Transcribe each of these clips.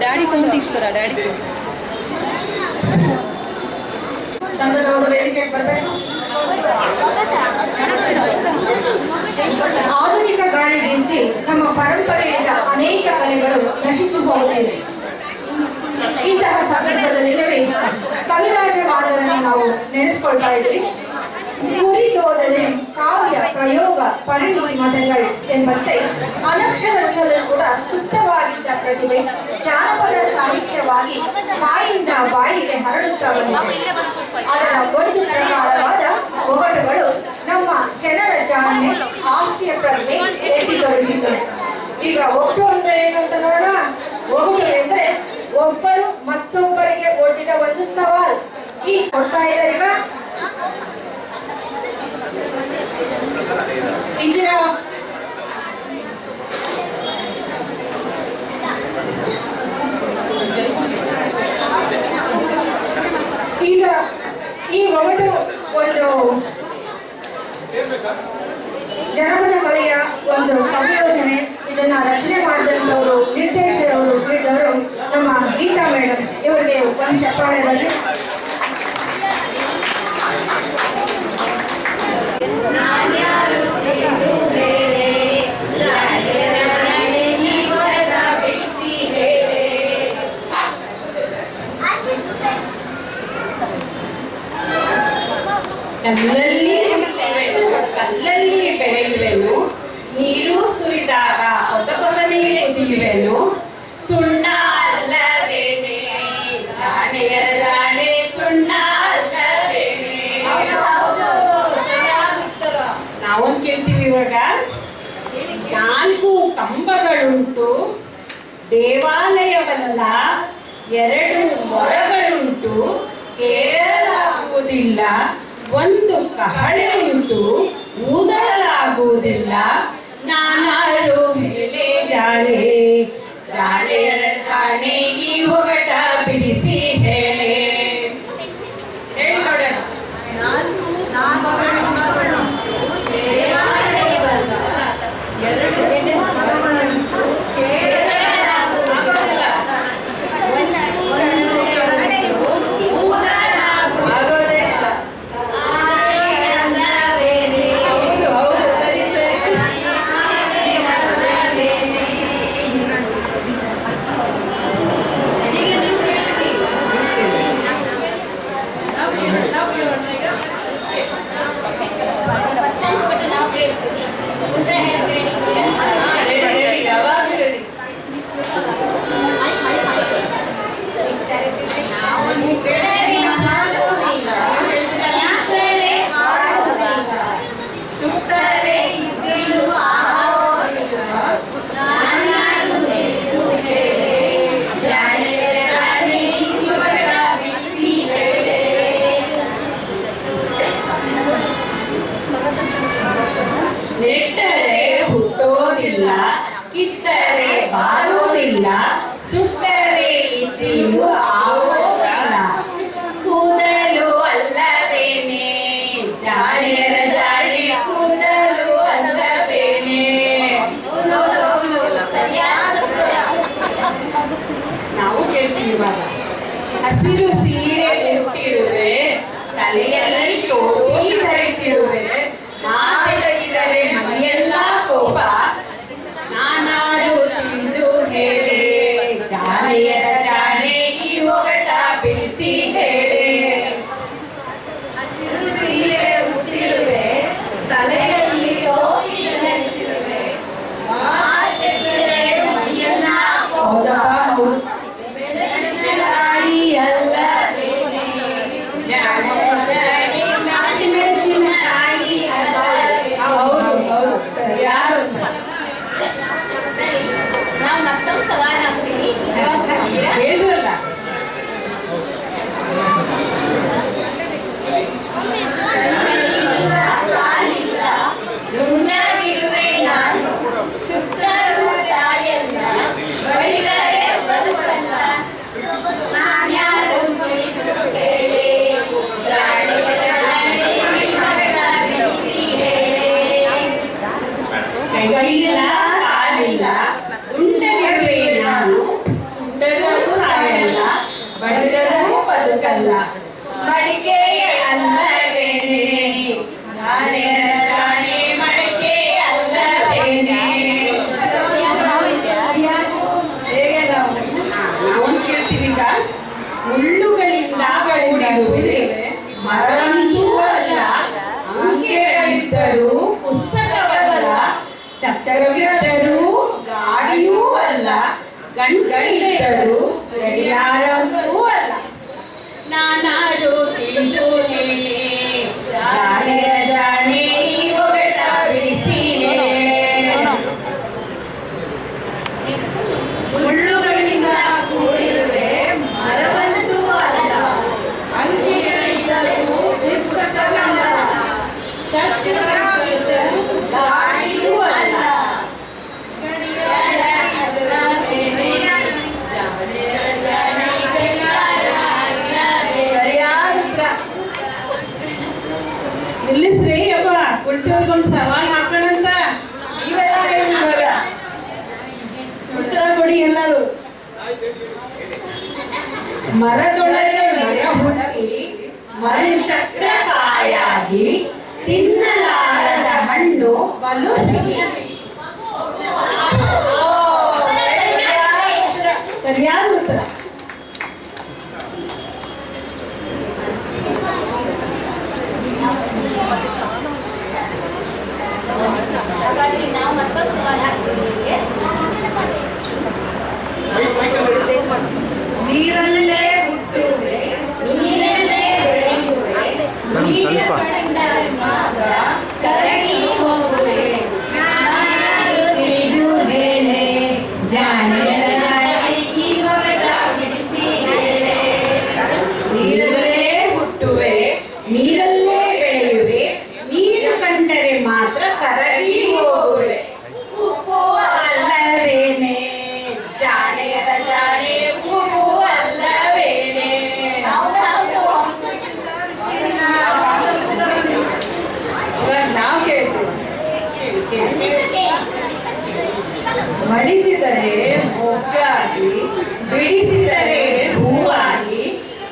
Daddy phone తీసుకురా, daddy phone. ತಂಡದವರು ವೇದಿಕೆಗೆ ಬರಬೇಕು. ಆಧುನಿಕ ಗಾಳಿ ಬೀಸಿ ನಮ್ಮ ಪರಂಪರೆಯಿಂದ ಅನೇಕ ಕಲೆಗಳು ನಶಿಸಿ ಹೋಗುತ್ತಿವೆ. ಇಂತಹ ಸಂದರ್ಭದಲ್ಲಿ ಕವಿರಾಜ ಮಾದರನ್ನು ನಾವು ನೆನೆಸ್ಕೊಳ್ತಾ ಇದ್ವಿ. ಕುರಿತೋದನೆ ಕಾವ್ಯ ಪ್ರಯೋಗ ಪರಿಣಿತಿ ಮತಗಳು ಎಂಬಂತೆ ಅನಕ್ಷರಶಲ್ಲೂ ಕೂಡ ಸುಪ್ತವಾಗಿದ್ದ ಪ್ರತಿಭೆ ಜಾನಪದ ಸಾಹಿತ್ಯವಾಗಿ ಬಾಯಿಂದ ಬಾಯಿಗೆ ಹರಡುತ್ತಾ ಬಂದಿದೆ. ಅದರ ಒಂದು ಪ್ರಕಾರವಾದ ಒಗಟುಗಳು ನಮ್ಮ ಜನರ ಜಾಣ್ಮೆ ಹಾಸ್ಯ ಪ್ರಜ್ಞೆ ಎತ್ತಿತೋರಿಸಿದ್ದವು. ಈಗ ಒಟ್ಟು ಅಂದ್ರೆ ಏನು ಅಂತ ನೋಡೋಣ. ಒಗಟು ಎಂದ್ರೆ ಒಬ್ಬರು ಮತ್ತೊಬ್ಬರಿಗೆ ಒಡ್ಡಿದ ಒಂದು ಸವಾಲು. ಈ ಕೊಡ್ತಾ ಇದ್ದಾರೆ ಈಗ ಈಗ ಈ ಒಗಟು ಒಂದು ಜನಪದ ಕಲೆಯ ಒಂದು ಸಂಯೋಜನೆ. ಇದನ್ನ ರಚನೆ ಮಾಡಿದಂಥವರು ನಿರ್ದೇಶಕರು ನಮ್ಮ ಗೀತಾ ಮೇಡಮ್. ಇವರಿಗೆ ಒಂದು ಚಪ್ಪಾಳೆ ಬರಲಿ. ಕಲ್ಲಲ್ಲಿ ಬೆಳೆಯುವೆನು, ನೀರು ಸುರಿದಾಗ ಕೊದಕೊದನೆ ಕುದಿಯುವೆನು, ಸುಣ್ಣ ಅಲ್ಲವೇನೆ ಜಾಣೆಯರ ಜಾಣೆ ಸುಣ್ಣ ಅಲ್ಲವೇನೆ. ನಾವೊಂದು ಕೇಳ್ತೀವಿ ಇವಾಗ. 4 ಕಂಬಗಳುಂಟು ದೇವಾಲಯವಲ್ಲ, 2 ಮೊರಗಳುಂಟು ಕೇಳಲಾಗುವುದಿಲ್ಲ, 1 ಕಹಳೆ ಉಂಟು ಊದಲಾಗುವುದಿಲ್ಲ, ನಾನಾರು ಮೇಲೆ ಜಾಣೆ ಜಾಣೆಯರ ಜಾಣೆ ಈ ಒಗಟ ಬಿಡಿಸಿ ಹೇಳೆ. ಹೇಳಿ ನೋಡೋಣ. 4 ಕಿತ್ತರೆ ಬಾಳುವುದಿಲ್ಲ, ಸುಟ್ಟರೆ ಇದ್ದಿಯೂ ಆಗುವುದಿಲ್ಲ, ಕೂದಲು ಅಲ್ಲವೇನೆ ಜಾಣೆಯರ ಜಾಣೆ ಕೂದಲು ಅಲ್ಲವೇನೆ. ನಾವು ಕೇಳ್ತೀವಿ ಇವಾಗ. ಹಸಿರು ಸೀರೆ ಉಟ್ಟಿರುವೆ, ತಲೆಯಲ್ಲಿ ಟೋಪಿ ಧರಿಸಿರುವೆ, ಮಾತೆಗಿದರೆ ಮನೆಯೆಲ್ಲ ಕೋಪ, ನಾನಾರು ತಿಳಿದು ಹೇಳೆ ಜಾಣೆಯರ ಜಾಣೆ ಈ ಒಗಟ ಬಿಡಿಸಿ ಹೇಳೆ. ಹಸಿರು ಸೀರೆ ಉಟ್ಟಿರುವೆ, ತಲೆಯಲ್ಲಿ ಟೋಪಿ ಧರಿಸಿರುವೆ, ಮಾತೆಗಿದರೆ ಮೈಯೆಲ್ಲ ಕೋಪ, ಮೆಣಸಿನಕಾಯಿ ಅಲ್ಲವೇನೆ ಜಾಣೆಯರ ಜಾಣೆ ಮೆಣಸಿನಕಾಯಿ ಗಲ್ಲ ಮಡಿಕೆ ಅಲ್ಲವೇನೆ ಜಾಣೆ ಜಾಣೆ ಮಡಿಕೆ ಅಲ್ಲವೇನೆ. ಹೇಗೆ ನಾವು ನಾವು ಕೇಳ್ತೀವಿ ಈಗ. ಮುಳ್ಳುಗಳಿಂದ ಕೂಡಿರುವೆ ಮರವಂತೂ ಅಲ್ಲ, ಅಂಕೆಗಳಿದ್ದರೂ ಪುಸ್ತಕವಲ್ಲ, ಚಕ್ರವಿದ್ದರೂ ಗಾಡಿಯೂ ಅಲ್ಲ, ಗಂಟೆಯಿದ್ದರೂ ಗಡಿಯಾರವೂ ಅಲ್ಲ. ನಾನಾರು ತಿಳಿದು ಹೇಳಿ ಜಾಣೆ ಜಾಣೆ ಈ ಒಗಟ ಬಿಡಿಸಿ ಮುಳ್ಳುಗಳಿಂದ ಕೂಡಿರುವೆ ಮರವಂತೂ ಅಲ್ಲ, ಅಂಕೆಗಳಿದ್ದರೂ ಪುಸ್ತಕವಲ್ಲ, ಚಕ್ರವಿದ್ದರೂ ಗಾಡಿಯೂ ಅಲ್ಲ, ಸರಿಯಾದ ಉತ್ತರ. ನಿಲ್ಲಿಸ್ರಿ ಅಪ್ಪ, ಕುಂಟೋರ್ಗೊಂದು ಸವಾಲ್ ಹಾಕೋಣಂತ. ನೀವೆಲ್ಲ ಹೇಳಿ ಇವಾಗ. ಉತ್ತರ ಕೊಡಿ ಎಲ್ಲರೂ. ಮರದೊಳಗೆ ಮರ ಹುಟ್ಟಿ ಮರಳು ಚಕ್ರಕಾಯಾಗಿ ತಿನ್ನಲಾರದ ಹಣ್ಣು ಬಲು ಸಿಹಿ. ಸರಿಯಾದ ಉತ್ತರ. ಹಾಗಾದ್ರೆ ನಾವು ಮತ್ತೊಂದು ಸವಾಲು ಹಾಕ್ತೀವಿ. ನೀರಲ್ಲೇ ಹುಟ್ಟುವೆ, ನೀರಲ್ಲೇ ಬೆಳೆಯುವೆ, ನೀರ ಕಂಡರೆ ಮಾತ್ರ ಕರಗಿ ಹೋಗುವೆ, ನಾನಾರು ತಿಳಿದು ಹೇಳೆ, ಜಾಣೆಯ ಜಾಣೆ ಈ ಒಗಟ ಬಿಡಿಸಿ ಹೇಳೆ. ನೀರಲ್ಲೇ ಹುಟ್ಟುವೆ, ನೀರಲ್ಲೇ ಬೆಳೆಯುವೆ, ನೀರು ಕಂಡರೆ ಮಾತ್ರ ಕರಗಿ ಹೋಗುವೆ, ಉಪ್ಪು ಅಲ್ಲವೇನೆ, ಜಾಣೆಯರ ಜಾಣೆ ಉಪ್ಪು ಅಲ್ಲವೇನೆ. ಇವಾಗ ನಾವು ಕೇಳ್ತೀವಿ. ಮಡಿಸಿದರೆ ಮೊಗ್ಗಾಗಿ, ಬಿಡಿಸಿದರೆ ಹೂವಾಗಿ,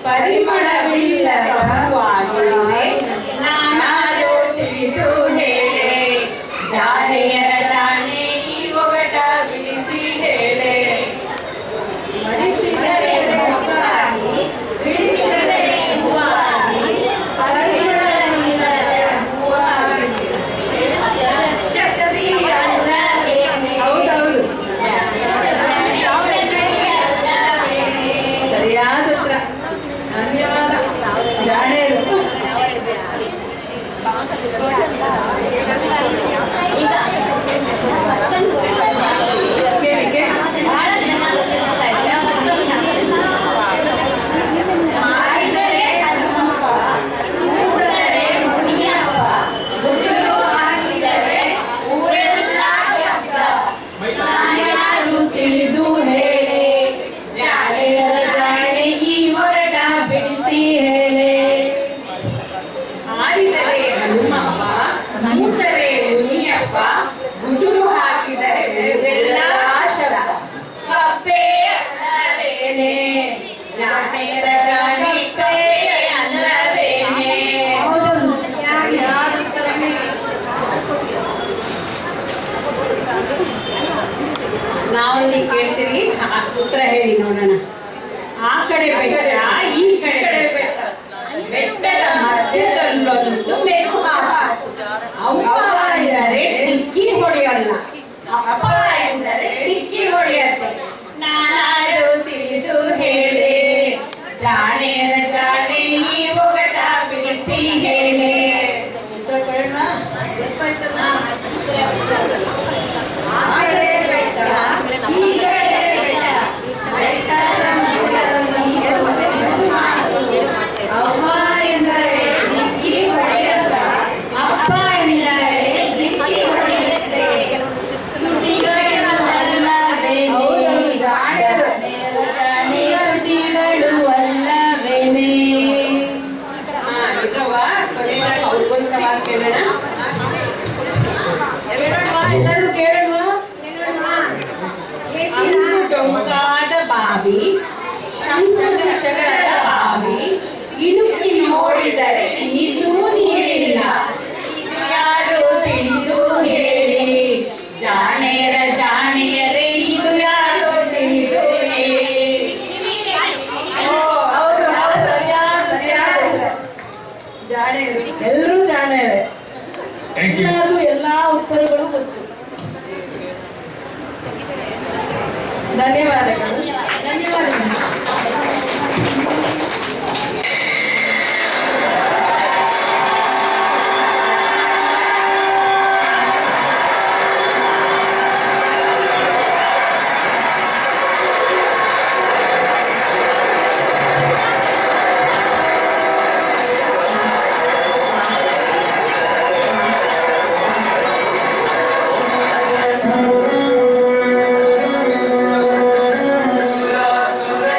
ಪರಿಮಳವಿಲ್ಲದ ಹೂವಾಗಿರುವೆ, ನಾನಾರು ತಿಳಿದು ಹೇಳೆ, ಜಾಣೆಯರ ಜಾಣೆ ಈ ಒಗಟ ಬಿಡಿಸಿ ಹೇಳೆ. ಮಡಿಸಿದರೆ ಮೊಗ್ಗಾಗಿ, ಬಿಡಿಸಿದರೆ ಹೂವಾಗಿ, ಪರಿಮಳವಿಲ್ಲದ ಹೂವಾಗಿ, ಚಕ್ರಿ ಅಲ್ಲವೇನೆ. ಹೌದೌದು, ಸರಿಯಾದ ಉತ್ತರ. ಧನ್ಯವಾದ ಜಾಣೇರು. ಕೇಳಿ ಕೇಳಿ. ಬಹಳ ಚೆನ್ನಾಗಿ ಗೊತ್ತಿಸ್ತಾ ಇದ್ದೀರಾ. ಮತ್ತೊಂದು ಮಾಡಿದರೆ ಹನುಮಪ್ಪ, ಕೂದರೆ ಮುನಿಯಪ್ಪ, ಗುಡ್ಡು ಹಾಕಿದರೆ ಊರೆಲ್ಲ ಶಬ್ದ, ನಾನ್ಯಾರು ತಿಳಿದು ಹೇಳೆ, ಜಾಣೆಯರ ಜಾಣೆ ಈ ಒರಟ ಬಿಡಿಸಿ ಹೇಳೆ. ಆಡಿದರೆ ಹನುಮಪ್ಪ, ಮೂತರೆ ಮುನಿಯಪ್ಪ, ಗುಡುರು ಹಾಕಿದರೆ ಊರೆಲ್ಲ ಶಬ್ದ, ಕಪ್ಪೆ ಅಲ್ಲವೇನೆ, ಜಾಣೆಯರ ಜಾಣೆ ಕಪ್ಪೆ ಅಲ್ಲವೇನೆ. ಹೌದು, ಯಾರು ಉತ್ತರನೇ? ನಾವಲ್ಲಿ ಕೇಳ್ತೀವಿ, ಉತ್ತರ ಹೇಳಿ ನೋಡೋಣ. ಆ ಕಡೆ ಬೆಟ್ಟ, ಈ ಕಡೆ ಬೆಟ್ಟ, ಬೆಟ್ಟದ ಮಧ್ಯದಲ್ಲೊಂದು ಮೆರು ಹಾಸು, ಅವ್ವ ಎಂದರೆ ಡಿಕ್ಕಿ ಹೊಡೆಯಲ್ಲ, ಅಪ್ಪ ಎಂದರೆ ಡಿಕ್ಕಿ ಹೊಡೆಯತ್ತೆ, ನಾನಾರು ತಿಳಿದು ಹೇಳೆ, ಜಾಣೆಯರ ಜಾಣೆ ಈ ಒಗಟ ಬಿಡಿಸಿ ಹೇಳೆ. ಉತ್ತರ ಕೊಡೋಣ? ಗೊತ್ತಾಯ್ತಲ್ಲ? ಆ ಕಡೆ ಬೆಟ್ಟ, ಈ ಕಡೆ ಬೆಟ್ಟ, ಬೆಟ್ಟದ ಮಧ್ಯದಲ್ಲಿ ಒಂದು ಹಾಸು, ಅವ್ವ ಎಂದರೆ ಡಿಕ್ಕಿ ಹೊಡೆಯಲ್ಲ, ಅಪ್ಪ ಎಂದರೆ ಡಿಕ್ಕಿ ಹೊಡೆಯುತ್ತೆ, ತುಟಿಗಳು ಅಲ್ಲವೇನೆ, ಜಾಣೆಯರ ಜಾಣೆ ತುಟಿಗಳು ಅಲ್ಲವೇನೆ. ಅವ್ರಿಗೊಂದು ಸವಾಲ್ ಕೇಳೋಣ. ಎಲ್ಲರೂ ಕೇಳೋಣ. ಅಂದು ಡೊಂಕಾದ ಬಾವಿ, ಶಂಖ ಚಕ್ರದ ಬಾವಿ, ನೋಡಿದರೆ ಇದು ನೀಡಿಲ್ಲ. ಇದು ಯಾರು ತಿಳಿದು ಹೇಳಿ, ಜಾಣೆಯರ ಜಾಣೆಯರೇ ಇದು ಯಾರು ತಿಳಿದು ಹೇಳಿ. ಹೌದು ಹೌದು ಸರಿಯಾದ ಜಾಣೆಯರು ಎಲ್ಲರೂ ಜಾಣೆಯರೇ. Thank you. ಎಲ್ಲರಿಗೂ ಎಲ್ಲಾ ಉತ್ತರಗಳು ಗೊತ್ತು. ಧನ್ಯವಾದಗಳು. ಸುರ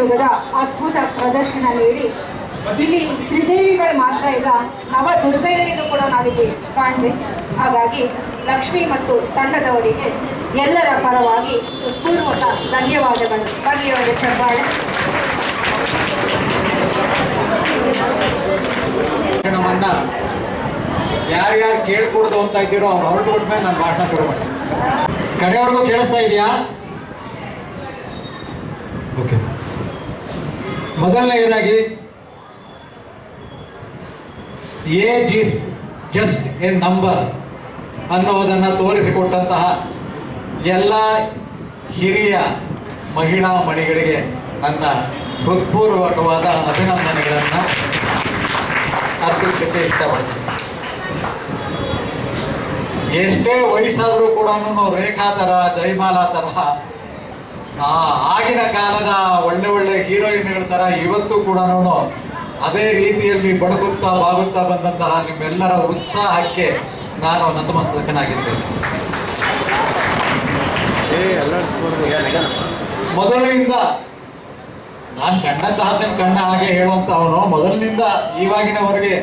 ಯೋಗದ ಅದ್ಭುತ ಪ್ರದರ್ಶನ ನೀಡಿ ಇಲ್ಲಿ ತ್ರಿದೇವಿಗಳು ಮಾತ್ರ ಇಲ್ಲ, ನವ ದುರ್ಗೈಯನ್ನು ಕೂಡ ನಾವಿಲ್ಲಿ ಕಾಣ್ಬೇಕು. ಹಾಗಾಗಿ ಲಕ್ಷ್ಮಿ ಮತ್ತು ತಂಡದವರಿಗೆ ಎಲ್ಲರ ಪರವಾಗಿ ಪೂರ್ವಕ ಧನ್ಯವಾದಗಳು. ಬನ್ನಿ ಅವರಿಗೆ ಚಪ್ಪಾಳೆ. ಯಾರ್ಯಾರು ಕೇಳ್ಕೊಡ್ದು ಅಂತ ಇದ್ದೀರೋ ಅವ್ರು ಹೊರಟು ಬಿಟ್ಮೇಲೆ ನಾನು ಭಾಷಣ ಶುರು ಮಾಡಿ. ಕಡೆಯವ್ರಿಗೂ ಕೇಳಿಸ್ತಾ ಇದೆಯಾ? ಓಕೆ. ಮೊದಲನೇದಾಗಿ age is just A number ಅನ್ನೋದನ್ನು ತೋರಿಸಿಕೊಟ್ಟಂತಹ ಎಲ್ಲ ಹಿರಿಯ ಮಹಿಳಾ ಮಣಿಗಳಿಗೆ ನನ್ನ ಹೃತ್ಪೂರ್ವಕವಾದ ಅಭಿನಂದನೆಗಳನ್ನು ಅರ್ಪಿಸಲಿಕ್ಕೆ ಇಷ್ಟಪಡ್ತೀನಿ. ಎಷ್ಟೇ ವಯಸ್ಸಾದರೂ ಕೂಡ ರೇಖಾ ಥರ, ಜಯಮಾಲಾ ಥರ, ಆಗಿನ ಕಾಲದ ಒಳ್ಳೆ ಹೀರೋಯಿನ್ಗಳ ಥರ ಇವತ್ತು ಕೂಡ ಅದೇ ರೀತಿಯಲ್ಲಿ ಬಡಗುತ್ತಾ ಬಾಗುತ್ತಾ ಬಂದಂತಹ ನಿಮ್ಮೆಲ್ಲರ ಉತ್ಸಾಹಕ್ಕೆ ನಾನು ನತಮಸ್ತಕನಾಗಿದ್ದೇನೆ. ಮೊದಲಿನಿಂದ ನಾನು ಕಂಡಂತಹ ಕಣ್ಣ ಹಾಗೆ ಹೇಳುವಂತ ಅವನು ಮೊದಲಿನಿಂದ ಇವಾಗಿನವರೆಗೆ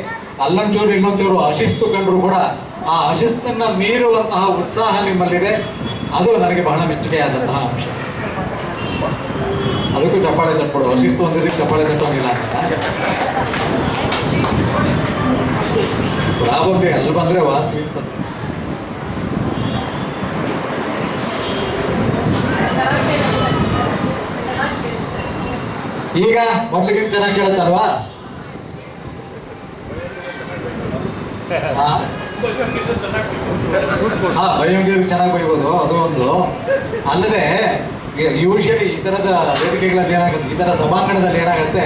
ಅಲ್ಲೊಂಚೂರು ಇಲ್ಲೊಂಚೂರು ಅಶಿಸ್ತು ಕಂಡ್ರು ಕೂಡ ಆ ಅಶಿಸ್ತನ್ನ ಮೀರುವಂತಹ ಉತ್ಸಾಹ ನಿಮ್ಮಲ್ಲಿದೆ. ಅದು ನನಗೆ ಬಹಳ ಮೆಚ್ಚುಗೆಯಾದಂತಹ ಅಂಶ. ಅದಕ್ಕೂ ಚಪ್ಪಾಳೆ ತಟ್ಕೊಡು. ಅಶಿಸ್ತು ಒಂದಿದ್ದಕ್ಕೆ ಚಪ್ಪಾಳೆ ತಟ್ಟೋಂಗಿಲ್ಲ ಅಂತ ಪ್ರಾಬಬ್ಲಿ ಅಲ್ಲಿ ಬಂದ್ರೆ ವಾಸಿ ಅಂತ. ಈಗ ಮೊದಲಿಗಿಂತ ಚೆನ್ನಾಗಿ ಕೇಳುತ್ತಲ್ವಾ? ಬೈಯೋಂಗಿರು ಚೆನ್ನಾಗಿ ಬೈಬೋದು, ಅದು ಒಂದು. ಅಲ್ಲದೆ ಯೂಶಲಿ ಈ ಥರದ ವೇದಿಕೆಗಳಲ್ಲಿ ಏನಾಗುತ್ತೆ, ಈ ಥರ ಸಭಾಂಗಣದಲ್ಲಿ ಏನಾಗುತ್ತೆ,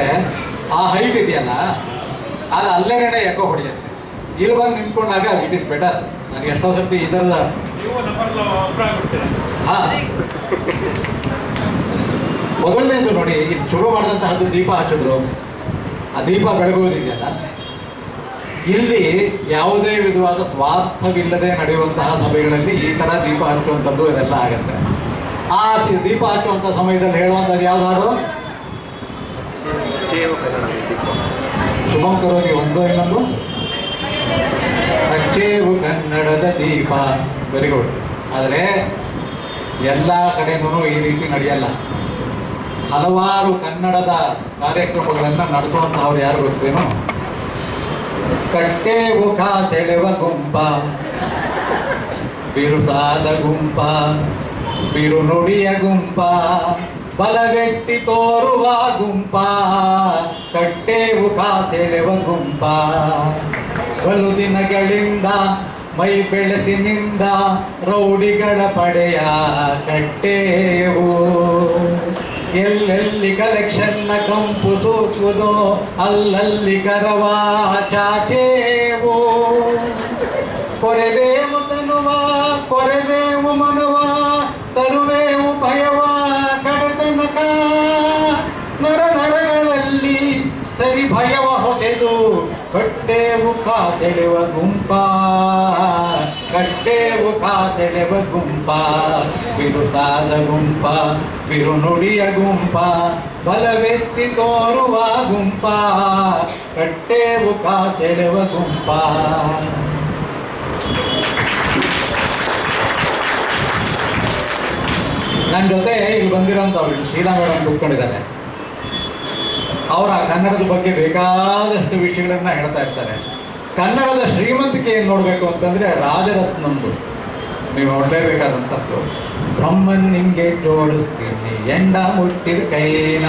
ಆ ಹೈಟ್ ಇದೆಯಲ್ಲ ಅದು ಅಲ್ಲೇನೆ ಎಕೋ ಹೊಡೆಯುತ್ತೆ. ಇಲ್ಲಿ ಬಂದು ನಿಂತ್ಕೊಂಡಾಗ ಇಟ್ ಇಸ್ ಬೆಟರ್. ನನಗೆ ಎಷ್ಟೋ ಸರ್ತಿ ಈ ಥರದ ಮೊದಲನೇದು ನೋಡಿ, ಇಲ್ಲಿ ಶುರು ಮಾಡಿದಂತಹದ್ದು ದೀಪ ಹಚ್ಚಿದ್ರು. ಆ ದೀಪ ಬೆಳಗುವುದಿದೆಯಲ್ಲ, ಇಲ್ಲಿ ಯಾವುದೇ ವಿಧವಾದ ಸ್ವಾರ್ಥವಿಲ್ಲದೆ ನಡೆಯುವಂತಹ ಸಭೆಗಳಲ್ಲಿ ಈ ಥರ ದೀಪ ಹಚ್ಚುವಂಥದ್ದು ಇದೆಲ್ಲ ಆಗುತ್ತೆ. ಆ ದೀಪ ಹಚ್ಚುವಂಥ ಸಮಯದಲ್ಲಿ ಹೇಳುವಂಥದ್ದು ಯಾವ್ದು ಹಾಡು? ಶುಭಂ ಕರೋಗಿ ಒಂದೋ ಇನ್ನೊಂದು ಹಚ್ಚೇವು ಕನ್ನಡದ ದೀಪ. Very good. ಆದರೆ ಎಲ್ಲ ಕಡೆನೂ ಈ ರೀತಿ ನಡೆಯಲ್ಲ. ಹಲವಾರು ಕನ್ನಡದ ಕಾರ್ಯಕ್ರಮಗಳನ್ನು ನಡೆಸುವಂತಹವ್ರು ಯಾರು ಗೊತ್ತೇನೋ? ಕಟ್ಟೇವು ಕಾಸೆಳೆವ ಗುಂಪ, ಬಿರುಸಾದ ಗುಂಪ, ಬಿರುನುಡಿಯ ಗುಂಪ, ಬಲವೆತ್ತಿ ತೋರುವ ಗುಂಪ, ಕಟ್ಟೇವು ಕಾಸೆಳೆವ ಗುಂಪ. ಬಲು ದಿನಗಳಿಂದ ಮೈ ಬೆಳೆಸಿನಿಂದ ರೌಡಿಗಳ ಪಡೆಯ ಕಟ್ಟೇವು. ಎಲ್ಲೆಲ್ಲಿ ಕಲೆಕ್ಷನ್ನ ಕಂಪು ಸೂಸುವುದೋ ಅಲ್ಲಲ್ಲಿ ಕರವ ಚಾಚೇವು. ಕೊರೆದೇವು ತನುವ, ಕೊರೆದೇವು ಮನುವ, ತರುವೇವು ಭಯವ ಕಡೆತನಕ. ನರ ನರಗಳಲ್ಲಿ ಸರಿ ಭಯವ ಹೊಸೆದು ಕಟ್ಟೇವು ಕಾಸೆಳೆವ ಗುಂಪ, ಕಟ್ಟೇವು ಕಾಸೆಳೆವ ಗುಂಪ, ಬಿರುಸಾದ ಗುಂಪ, ಬಿರುನುಡಿಯ ಗುಂಪ, ಬಲವೆತ್ತಿ ತೋರುವ ಗುಂಪ, ಕಟ್ಟೇವು ಕಾಸೆಳೆವ ಗುಂಪ. ನನ್ನ ಜೊತೆ ಇಲ್ಲಿ ಬಂದಿರೋಂಥವ್ರು ಶೀಲಾ ಮೇಡಮ್ ಕೂತ್ಕೊಂಡಿದ್ದಾರೆ. ಅವರ ಕನ್ನಡದ ಬಗ್ಗೆ ಬೇಕಾದಷ್ಟು ವಿಷಯಗಳನ್ನ ಹೇಳ್ತಾ ಇರ್ತಾರೆ. ಕನ್ನಡದ ಶ್ರೀಮಂತಿಕೆಯನ್ನು ನೋಡಬೇಕು ಅಂತಂದ್ರೆ ರಾಜರತ್ನಂದು ನೀವು ನೋಡಲೇಬೇಕಾದಂಥದ್ದು. ಬ್ರಹ್ಮನ್ ನಿಂಗೆ ಜೋಡಿಸ್ತೀನಿ ಎಂಡ ಮುಟ್ಟಿದ ಕೈನ,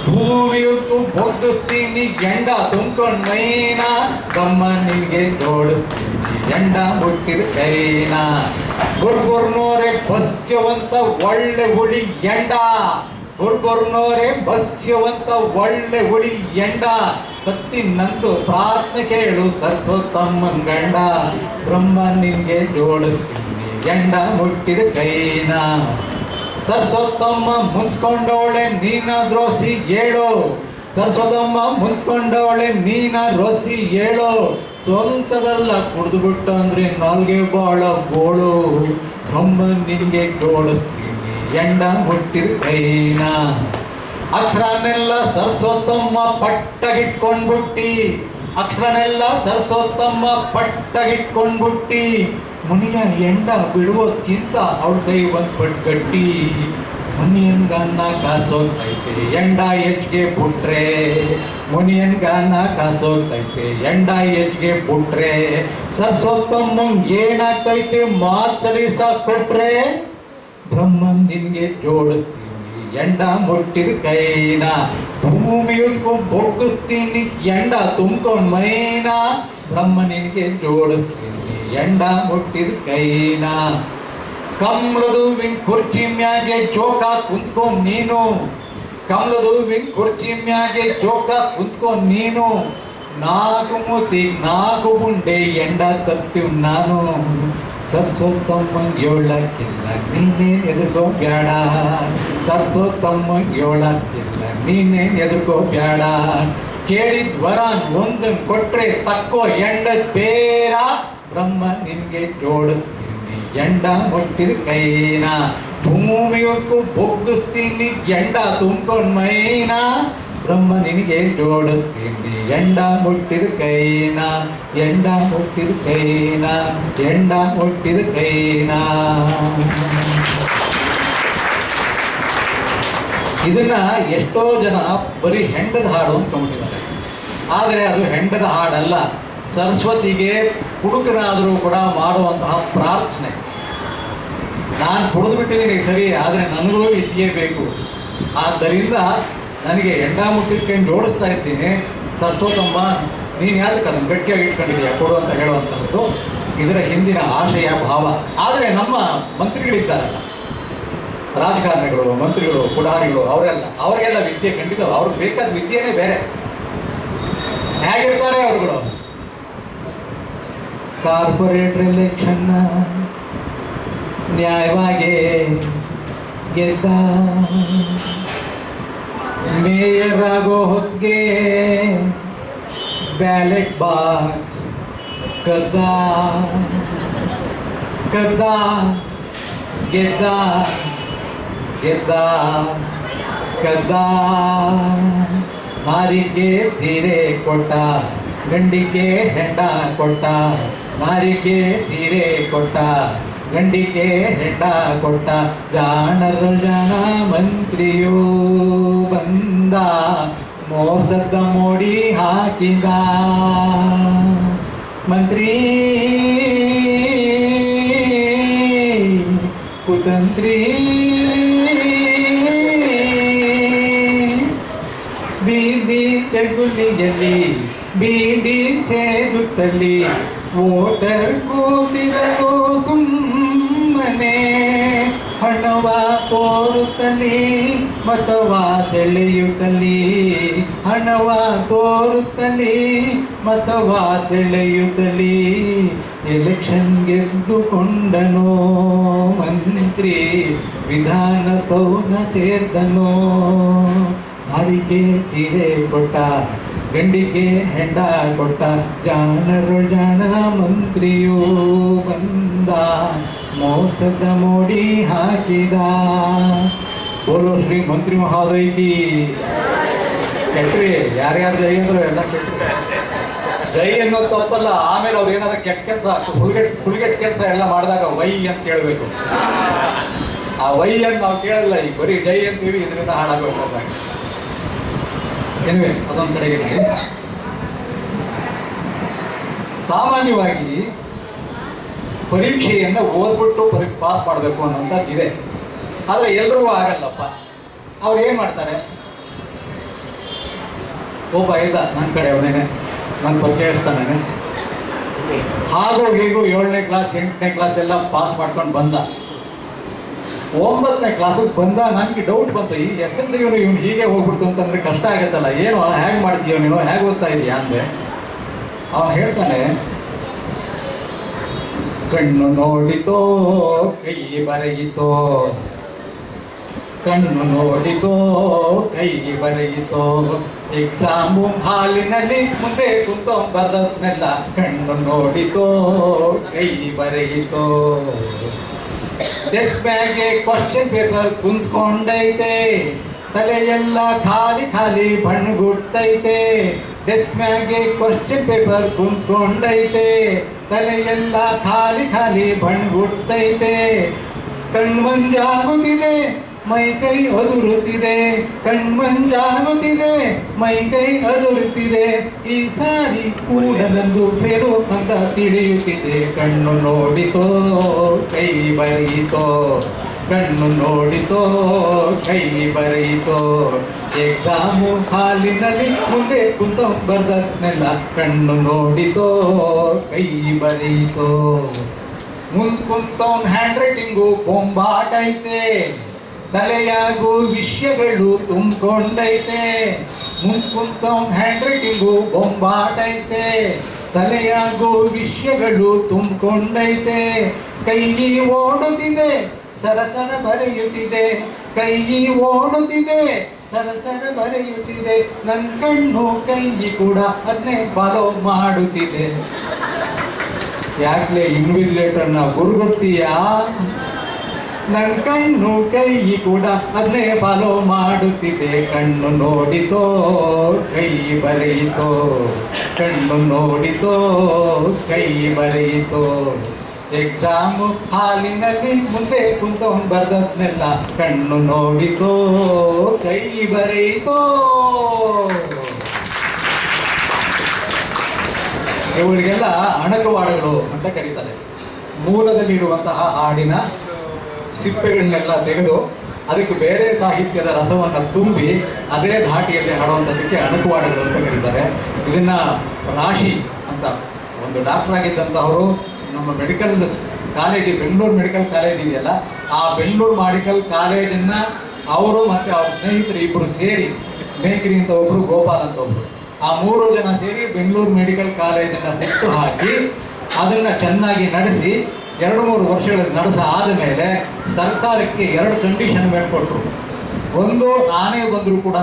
ಭೂಮಿಯುತ್ತು ಬೊಗ್ಗಿಸ್ತೀನಿ ಎಂಡ ತುಂಬ್ಕೊಂಡ್ ಮೈನ. ಬ್ರಹ್ಮನ್ ನಿಂಗೆ ಜೋಡಿಸ್ತೀನಿ ಎಂಡ ಮುಟ್ಟಿದ ಕೈನ, ಗುರ್ಗುರ್ನೋರೆ ಬಸ್ಯವಂತ ಒಳ್ಳೆ ಹುಳಿ ಎಂಡ, ಗುರ್ಗುರ್ನೋರೆ ಬಸ್ಯವಂತ ಒಳ್ಳೆ ಹುಳಿ ಎಂಡ. ಸತ್ತಿನಂತು ಪ್ರಾರ್ಥನೆ ಕೇಳು ಸರಸ್ವತಮ್ಮನ್ ಗಂಡ, ಬ್ರಹ್ಮ ನಿಂಗೆ ಜೋಡಿಸ್ತೀನಿ ಎಂಡ ಮುಟ್ಟಿದ ಕೈನ. ಸರಸ್ವತಮ್ಮ ಮುನ್ಸ್ಕೊಂಡವಳೆ ನೀನ ದ್ರೋಸಿ ಏಳು, ಸರಸ್ವತಮ್ಮ ಮುನ್ಸ್ಕೊಂಡವಳೆ ನೀನ ರೋಸಿ ಏಳು. ಸ್ವಂತದಲ್ಲ ಕುಡ್ದು ಬಿಟ್ಟು ಅಂದ್ರೆ ನಾಲ್ಗೆ ಬಾಳ ಗೋಳು, ಬ್ರಹ್ಮ ನಿನ್ಗೆ ಜೋಡಿಸ್ತೀನಿ ಎಂಡ ಮುಟ್ಟಿದ ಕೈನ. ಅಕ್ಷರನೆಲ್ಲ ಸರಸ್ವತಮ್ಮ ಪಟ್ಟಗಿಟ್ಕೊಂಡ್ಬಿಟ್ಟಿ, ಅಕ್ಷರನೆಲ್ಲ ಸರಸ್ವತಮ್ಮ ಪಟ್ಟಗಿಟ್ಕೊಂಡ್ಬಿಟ್ಟಿ, ಮುನಿಯ ಎಂಡ ಬಿಡುವಕ್ಕಿಂತ ಅವಳ ಕೈ ಬಂದ್ಬಿಟ್ಟು ಗಟ್ಟಿ. ಮುನಿಯನ್ ಗಾನ ಕಾಸೋಗ್ತೈತೆ ಎಂಡ ಹೆಚ್ಚಿಗೆ ಬಿಟ್ರೆ, ಮುನಿಯನ್ ಗಾನ ಕಾಸೋಗ್ತೈತೆ ಎಂಡ ಹೆಚ್ಚಿಗೆ ಬಿಟ್ರೆ, ಸರಸ್ವತಮ್ಮಂಗ್ ಏನಾಗ್ತೈತೆ ಮಾತ್ಸಲಿಸ ಕೊಟ್ರೆ, ಬ್ರಹ್ಮನ್ ನಿನ್ಗೆ ಜೋಡಿಸ್ತೀನಿ ಎಂಡ ಮುಟ್ಟಿದ ಕೈನ, ಭೂಮಿಯಕ್ಕೂ ಬೊಗ್ಗಿಸ್ತೀನಿ ಎಂಡ ತುಂಬ್ಕೊಂಡ್ ಮೈನ, ಬ್ರಹ್ಮ ನಿನ್ಗೆ ಜೋಡಿಸ್ತೀನಿ ಎಂಡ ಮುಟ್ಟಿದ ಕೈನ. ಕಮಲದ ಹೂವಿನ ಕುರ್ಚಿ ಮ್ಯಾಗೆ ಚೋಕ ಕುಂತ್ಕೊಂಡ್ ನೀನು, ಕಮಲದ ಹೂವಿನ ಕುರ್ಚಿ ಮ್ಯಾಗೆ ಚೋಕ ಕುಂತ್ಕೊಂಡ್ ನೀನು, ನಾಲ್ಕು ಮೂತಿ ನಾಲ್ಕು ಬುಂಡೆ ಎಂಡ ತತ್ತೀವ್ ನಾನು. ಸರಸ್ವತಮ್ಮಂಗ್ ಏಳಕ್ಕಿಲ್ಲ ನೀನೇನ್ ಎದುರ್ಕೋ ಬ್ಯಾಡ, ಸರಸ್ವತಮ್ಮಂಗ್ ಏಳಕ್ಕಿಲ್ಲ ನೀನೇನ್ ಎದುರ್ಕೋ ಬ್ಯಾಡ. ಕೇಳಿದ್ ವರಾನ್ ಒಂದನ್ ಕೊಟ್ರೆ ತಕ್ಕೋ ಎಂಡದ್ ಬೇರ, ಬ್ರಹ್ಮ ನಿನ್ಗೆ ಜೋಡಿಸ್ತೀನಿ ಎಂಡ ಮುಟ್ಟಿದ ಕೈನ, ಭೂಮಿಯಕ್ಕೂ ಬೊಗ್ಗಿಸ್ತೀನಿ ಎಂಡ ತುಂಬ್ಕೊಂಡ್ ಮೈನ, ಬ್ರಹ್ಮ ನಿನಗೆ ಜೋಡಿಸ್ತೀನಿ ಎಂಡ ಮುಟ್ಟಿದ ಕೈನ, ಎಂಡ ಮುಟ್ಟಿದ ಕೈನ, ಎಂಡ ಮುಟ್ಟಿದ ಕೈನ. ಇದನ್ನ ಎಷ್ಟೋ ಜನ ಬರೀ ಹೆಂಡದ ಹಾಡು ಅಂದ್ಕೊಂಡಿದ್ದಾರೆ. ಆದರೆ ಅದು ಹೆಂಡದ ಹಾಡಲ್ಲ, ಸರಸ್ವತಿಗೆ ಹುಡುಗನಾದರೂ ಕೂಡ ಮಾಡುವಂತಹ ಪ್ರಾರ್ಥನೆ. ನಾನು ಕುಡಿದು ಬಿಟ್ಟಿದ್ದೀನಿ ಸರಿ, ಆದರೆ ನನಗೂ ವಿದ್ಯೆ ಬೇಕು, ಆದ್ದರಿಂದ ನನಗೆ ಎಂಡ ಮುಟ್ಟಿದ ಕೈ ಜೋಡಿಸ್ತಾ ಇದ್ದೀನಿ, ಸರಸ್ವತಮ್ಮ ನೀನು ಯಾಕೆ ಅದನ್ನು ಗಟ್ಟಿಯಾಗಿ ಇಟ್ಕೊಂಡಿದ್ದೀಯ ಕೊಡು ಅಂತ ಹೇಳುವಂಥದ್ದು ಇದರ ಹಿಂದಿನ ಆಶಯ ಭಾವ. ಆದರೆ ನಮ್ಮ ಮಂತ್ರಿಗಳಿದ್ದಾರಲ್ಲ, ರಾಜಕಾರಣಿಗಳು, ಮಂತ್ರಿಗಳು, ಪುಡಾರಿಗಳು, ಅವರಿಗೆಲ್ಲ ವಿದ್ಯೆ ಖಂಡಿತ ಅವ್ರಿಗೆ ಬೇಕಾದ ವಿದ್ಯೆನೇ ಬೇರೆ. ಹೇಗಿರ್ತಾರೆ ಅವರುಗಳು? ಕಾರ್ಪೊರೇಟರ್ ಎಲೆಕ್ಷನ್ನ ನ್ಯಾಯವಾಗಿ ಗೆದ್ದ, ಮೇಯರ್ ಆಗೋ ಹೊತ್ತಿಗೆ ಬ್ಯಾಲೆಟ್ ಬಾಕ್ಸ್ ಕದ್ದ, ಕದ್ದ ಗೆದ್ದ, ಗೆದ್ದ ಕದ್ದ. ಮಾರಿಗೆ ಸೀರೆ ಕೊಟ್ಟ, ಗಂಡಿಗೆ ಹೆಂಡ ಕೊಟ್ಟ, ಮಾರಿಗೆ ಸೀರೆ ಕೊಟ್ಟ, ಗಂಡಿಗೆ ಹೆಂಡ ಕೊಟ್ಟ. ಜಾಣರು ಜನ ಮಂತ್ರಿಯೂ ಬಂದ, ಮೋಸದ ಮೋಡಿ ಹಾಕಿದ. ಮಂತ್ರಿ ಕುತಂತ್ರಿ, ಬೀದಿ ಚಗುಲಿಯಲ್ಲಿ ಬೀಡಿ ಸೇದುತ್ತಲಿ, ವೋಟರ್ ಕೂತಿರಲು ಸುಮ್ಮನೆ, ಹಣವ ತೋರುತ್ತಲಿ ಮತವ ಸೆಳೆಯುತ್ತಲಿ, ಹಣವ ತೋರುತ್ತಲಿ ಮತವ ಸೆಳೆಯುತ್ತಲಿ. ಎಲೆಕ್ಷನ್ ಗೆದ್ದುಕೊಂಡನೋ ಮಂತ್ರಿ, ವಿಧಾನಸೌಧ ಸೇರ್ದನೋ. ನಾರಿಗೆ ಸೀರೆ ಕೊಟ್ಟ, ಗಂಡಿಗೆ ಹೆಂಡ ಕೊಟ್ಟ, ಜಾಣರು ಜಾಣ ಮಂತ್ರಿಯೂ ಬಂದ, ಮೋಸದ ಮೋಡಿ ಹಾಕಿದ. ಬೋಲೋ ಶ್ರೀ ಮಂತ್ರಿ ಮಹೋದಯಕಿ. ಕೆಟ್ರಿ ಯಾರ್ಯಾರು ಜೈ ಅಂದ್ರು ಎಲ್ಲ ಕೆಟ್ಟರು. ಜೈ ಅನ್ನೋದು ತಪ್ಪಲ್ಲ, ಆಮೇಲೆ ಅವ್ರು ಏನಾದ್ರು ಕೆಟ್ಟ ಕೆಲಸ, ಹುಲ್ಗೆಟ್ ಕೆಲಸ ಎಲ್ಲ ಮಾಡಿದಾಗ ವೈ ಅಂತ ಕೇಳಬೇಕು. ಆ ವೈ ಅಂತ ನಾವು ಕೇಳಲ್ಲ, ಈಗ ಬರೀ ಜೈ ಅಂತೀವಿ, ಇದರಿಂದ ಹಾಳಾಗೋಗ್ತದೆ. ಎನಿವೆ ಅದೊಂದು ಕಡೆಗೆ. ಸಾಮಾನ್ಯವಾಗಿ ಪರೀಕ್ಷೆಯನ್ನು ಓದ್ಬಿಟ್ಟು ಪಾಸ್ ಮಾಡಬೇಕು ಅನ್ನೋಂಥದ್ದು ಇದೆ, ಆದರೆ ಎಲ್ರಿಗೂ ಆಗಲ್ಲಪ್ಪ. ಅವ್ರು ಏನು ಮಾಡ್ತಾರೆ, ಒಬ್ಬ ಇದ್ದ ನನ್ನ ಕಡೆ, ಅವನೇನೆ ನನ್ನ ಪರಿಚಯಿಸ್ತಾನೆ, ಹಾಗೂ ಹೀಗೂ 7ನೇ ಕ್ಲಾಸ್ 8ನೇ ಕ್ಲಾಸ್ ಎಲ್ಲ ಪಾಸ್ ಮಾಡ್ಕೊಂಡು ಬಂದ. 9ನೇ ಕ್ಲಾಸಿಗೆ ಬಂದ, ನನಗೆ ಡೌಟ್ ಬಂತು, ಈ SSLC ಇವನು ಹೀಗೆ ಹೋಗ್ಬಿಡ್ತು ಅಂತಂದ್ರೆ ಕಷ್ಟ ಆಗುತ್ತಲ್ಲ, ಏನು ಹೇಗೆ ಮಾಡ್ತೀಯೋ ನೀನು, ಹೇಗೆ ಓದ್ತಾ ಇದೀಯಾ ಅಂದೆ. ಅವನು ಹೇಳ್ತಾನೆ, ಕಣ್ಣು ನೋಡಿತೋ ಕೈ ಬರೆಯಿತೋ, ಕಣ್ಣು ನೋಡಿತೋ ಕೈ ಬರೆಯಿತೋ, ಎಕ್ಸಾಮು ಹಾಲಿನಲ್ಲಿ ಮುಂದೆ ಕುಂತೋ ಬರ್ದದ್ನೆಲ್ಲ, ಕಣ್ಣು ನೋಡಿತೋ ಕೈ ಬರೆಯಿತೋ. ಡೆಸ್ಕ್ ಬ್ಯಾಗೆ ಕ್ವಶನ್ ಪೇಪರ್ ಕುಂತ್ಕೊಂಡೈತೆ, ತಲೆಯೆಲ್ಲ ಖಾಲಿ ಖಾಲಿ ಬಣ್ಣಗುಡ್ತೈತೆ, ಡೆಸ್ಕ್ ಮ್ಯಾಗೆ ಕ್ವಶನ್ ಪೇಪರ್ ಕುಂತ್ಕೊಂಡೈತೆ. ತಲೆಯೆಲ್ಲ ಖಾಲಿ ಖಾಲಿ ಬಣ್ಣಗುಡ್ತೈತೆ, ಕಣ್ಮಂಜಾಗುತ್ತಿದೆ ಮೈ ಕೈ ಅದುರುತ್ತಿದೆ, ಕಣ್ಮಂಜಾಗುತ್ತಿದೆ ಮೈ ಕೈ ಅದುರುತ್ತಿದೆ. ಈ ಸಾರಿ ಕೂಡಲಂದು ಫೇರು ಅಂತ ತಿಳಿಯುತ್ತಿದೆ. ಕಣ್ಣು ನೋಡಿತೋ ಕೈ ಬರೆಯಿತೋ, ಕಣ್ಣು ನೋಡಿತೋ ಕೈ ಬರೆಯಿತೋ. ಎಕ್ಸಾಮು ಹಾಲಿನಲ್ಲಿ ಮುಂದೆ ಕುಂತ ಬರ್ದನ್ನೆಲ್ಲ ಕಣ್ಣು ನೋಡಿತೋ ಕೈ ಬರೆಯಿತೋ. ಮುಂದ್ ಕುಂತವನ್ ಹ್ಯಾಂಡ್ ರೈಟಿಂಗು ಬೊಂಬಾಟೈತೆ, ತಲೆಯಾಗೂ ವಿಷಯಗಳು ತುಂಬಿಕೊಂಡೈತೆ. ಮುಂದ್ ಕುಂತವನ್ ಹ್ಯಾಂಡ್ ರೈಟಿಂಗು ಬೊಂಬಾಟೈತೆ, ತಲೆಯಾಗೂ ವಿಷಯಗಳು ತುಂಬಿಕೊಂಡೈತೆ. ಕೈ ಓಡುತ್ತಿದೆ ಸರಸರ ಬರೆಯುತ್ತಿದೆ, ಕೈ ಓಡುತ್ತಿದೆ ಸರಸರ ಬರೆಯುತ್ತಿದೆ. ನನ್ನ ಕಣ್ಣು ಕೈ ಕೂಡ ಅದನ್ನೇ ಫಾಲೋ ಮಾಡುತ್ತಿದೆ. ಯಾಕ್ಲೆ ಇನ್ವಿಜಿಲೇಟರ್ನ ಗುರುಗೊಡ್ತೀಯಾ? ನನ್ನ ಕಣ್ಣು ಕೈ ಕೂಡ ಅದನ್ನೇ ಫಾಲೋ ಮಾಡುತ್ತಿದೆ. ಕಣ್ಣು ನೋಡಿತೋ ಕೈ ಬರೆಯಿತೋ, ಕಣ್ಣು ನೋಡಿತೋ ಕೈ ಬರೆಯಿತೋ. ಎಕ್ಸಾಮು ಹಾಲಿನಲ್ಲಿ ಮುಂದೆ ಕುಂತವನ್ ಬರ್ದದ್ನೆಲ್ಲ ಕಣ್ಣು ನೋಡಿತೋ ಕೈ ಬರೆಯಿತೋ. ಇವುಗಳಿಗೆಲ್ಲ ಅಣಕವಾಡಗಳು ಅಂತ ಕರೀತಾರೆ. ಮೂಲದಲ್ಲಿರುವಂತಹ ಹಾಡಿನ ಸಿಪ್ಪೆಗಳನ್ನೆಲ್ಲ ತೆಗೆದು ಅದಕ್ಕೆ ಬೇರೆ ಸಾಹಿತ್ಯದ ರಸವನ್ನು ತುಂಬಿ ಅದೇ ಧಾಟಿಯಲ್ಲಿ ಹಾಡುವಂಥದ್ದಕ್ಕೆ ಅಣಕವಾಡಗಳು ಅಂತ ಕರೀತಾರೆ. ಇದನ್ನ ರಾಶಿ ಅಂತ ಒಂದು ಡಾಕ್ಟರ್ ಆಗಿದ್ದಂಥವರು ನಮ್ಮ medical college, Bengaluru medical college ಇದೆಯಲ್ಲ, ಆ ಬೆಂಗಳೂರು ಮೆಡಿಕಲ್ ಕಾಲೇಜನ್ನ ಅವರು ಮತ್ತೆ ಅವ್ರ ಸ್ನೇಹಿತರು ಇಬ್ಬರು ಸೇರಿ, ಮೇಕ್ರಿ ಅಂತ ಒಬ್ರು, ಗೋಪಾಲ್ ಅಂತ ಒಬ್ರು, ಆ 3 ಜನ ಸೇರಿ ಬೆಂಗಳೂರು ಮೆಡಿಕಲ್ ಕಾಲೇಜನ್ನು ಹುಟ್ಟು ಹಾಕಿ ಅದನ್ನು ಚೆನ್ನಾಗಿ ನಡೆಸಿ 2-3 ವರ್ಷಗಳ ನಡೆಸ ಆದಮೇಲೆ ಸರ್ಕಾರಕ್ಕೆ 2 ಕಂಡೀಷನ್ ಮೇಲೆ ಕೊಟ್ಟರು. ಒಂದು, ನಾನೇ ಬಂದರೂ ಕೂಡ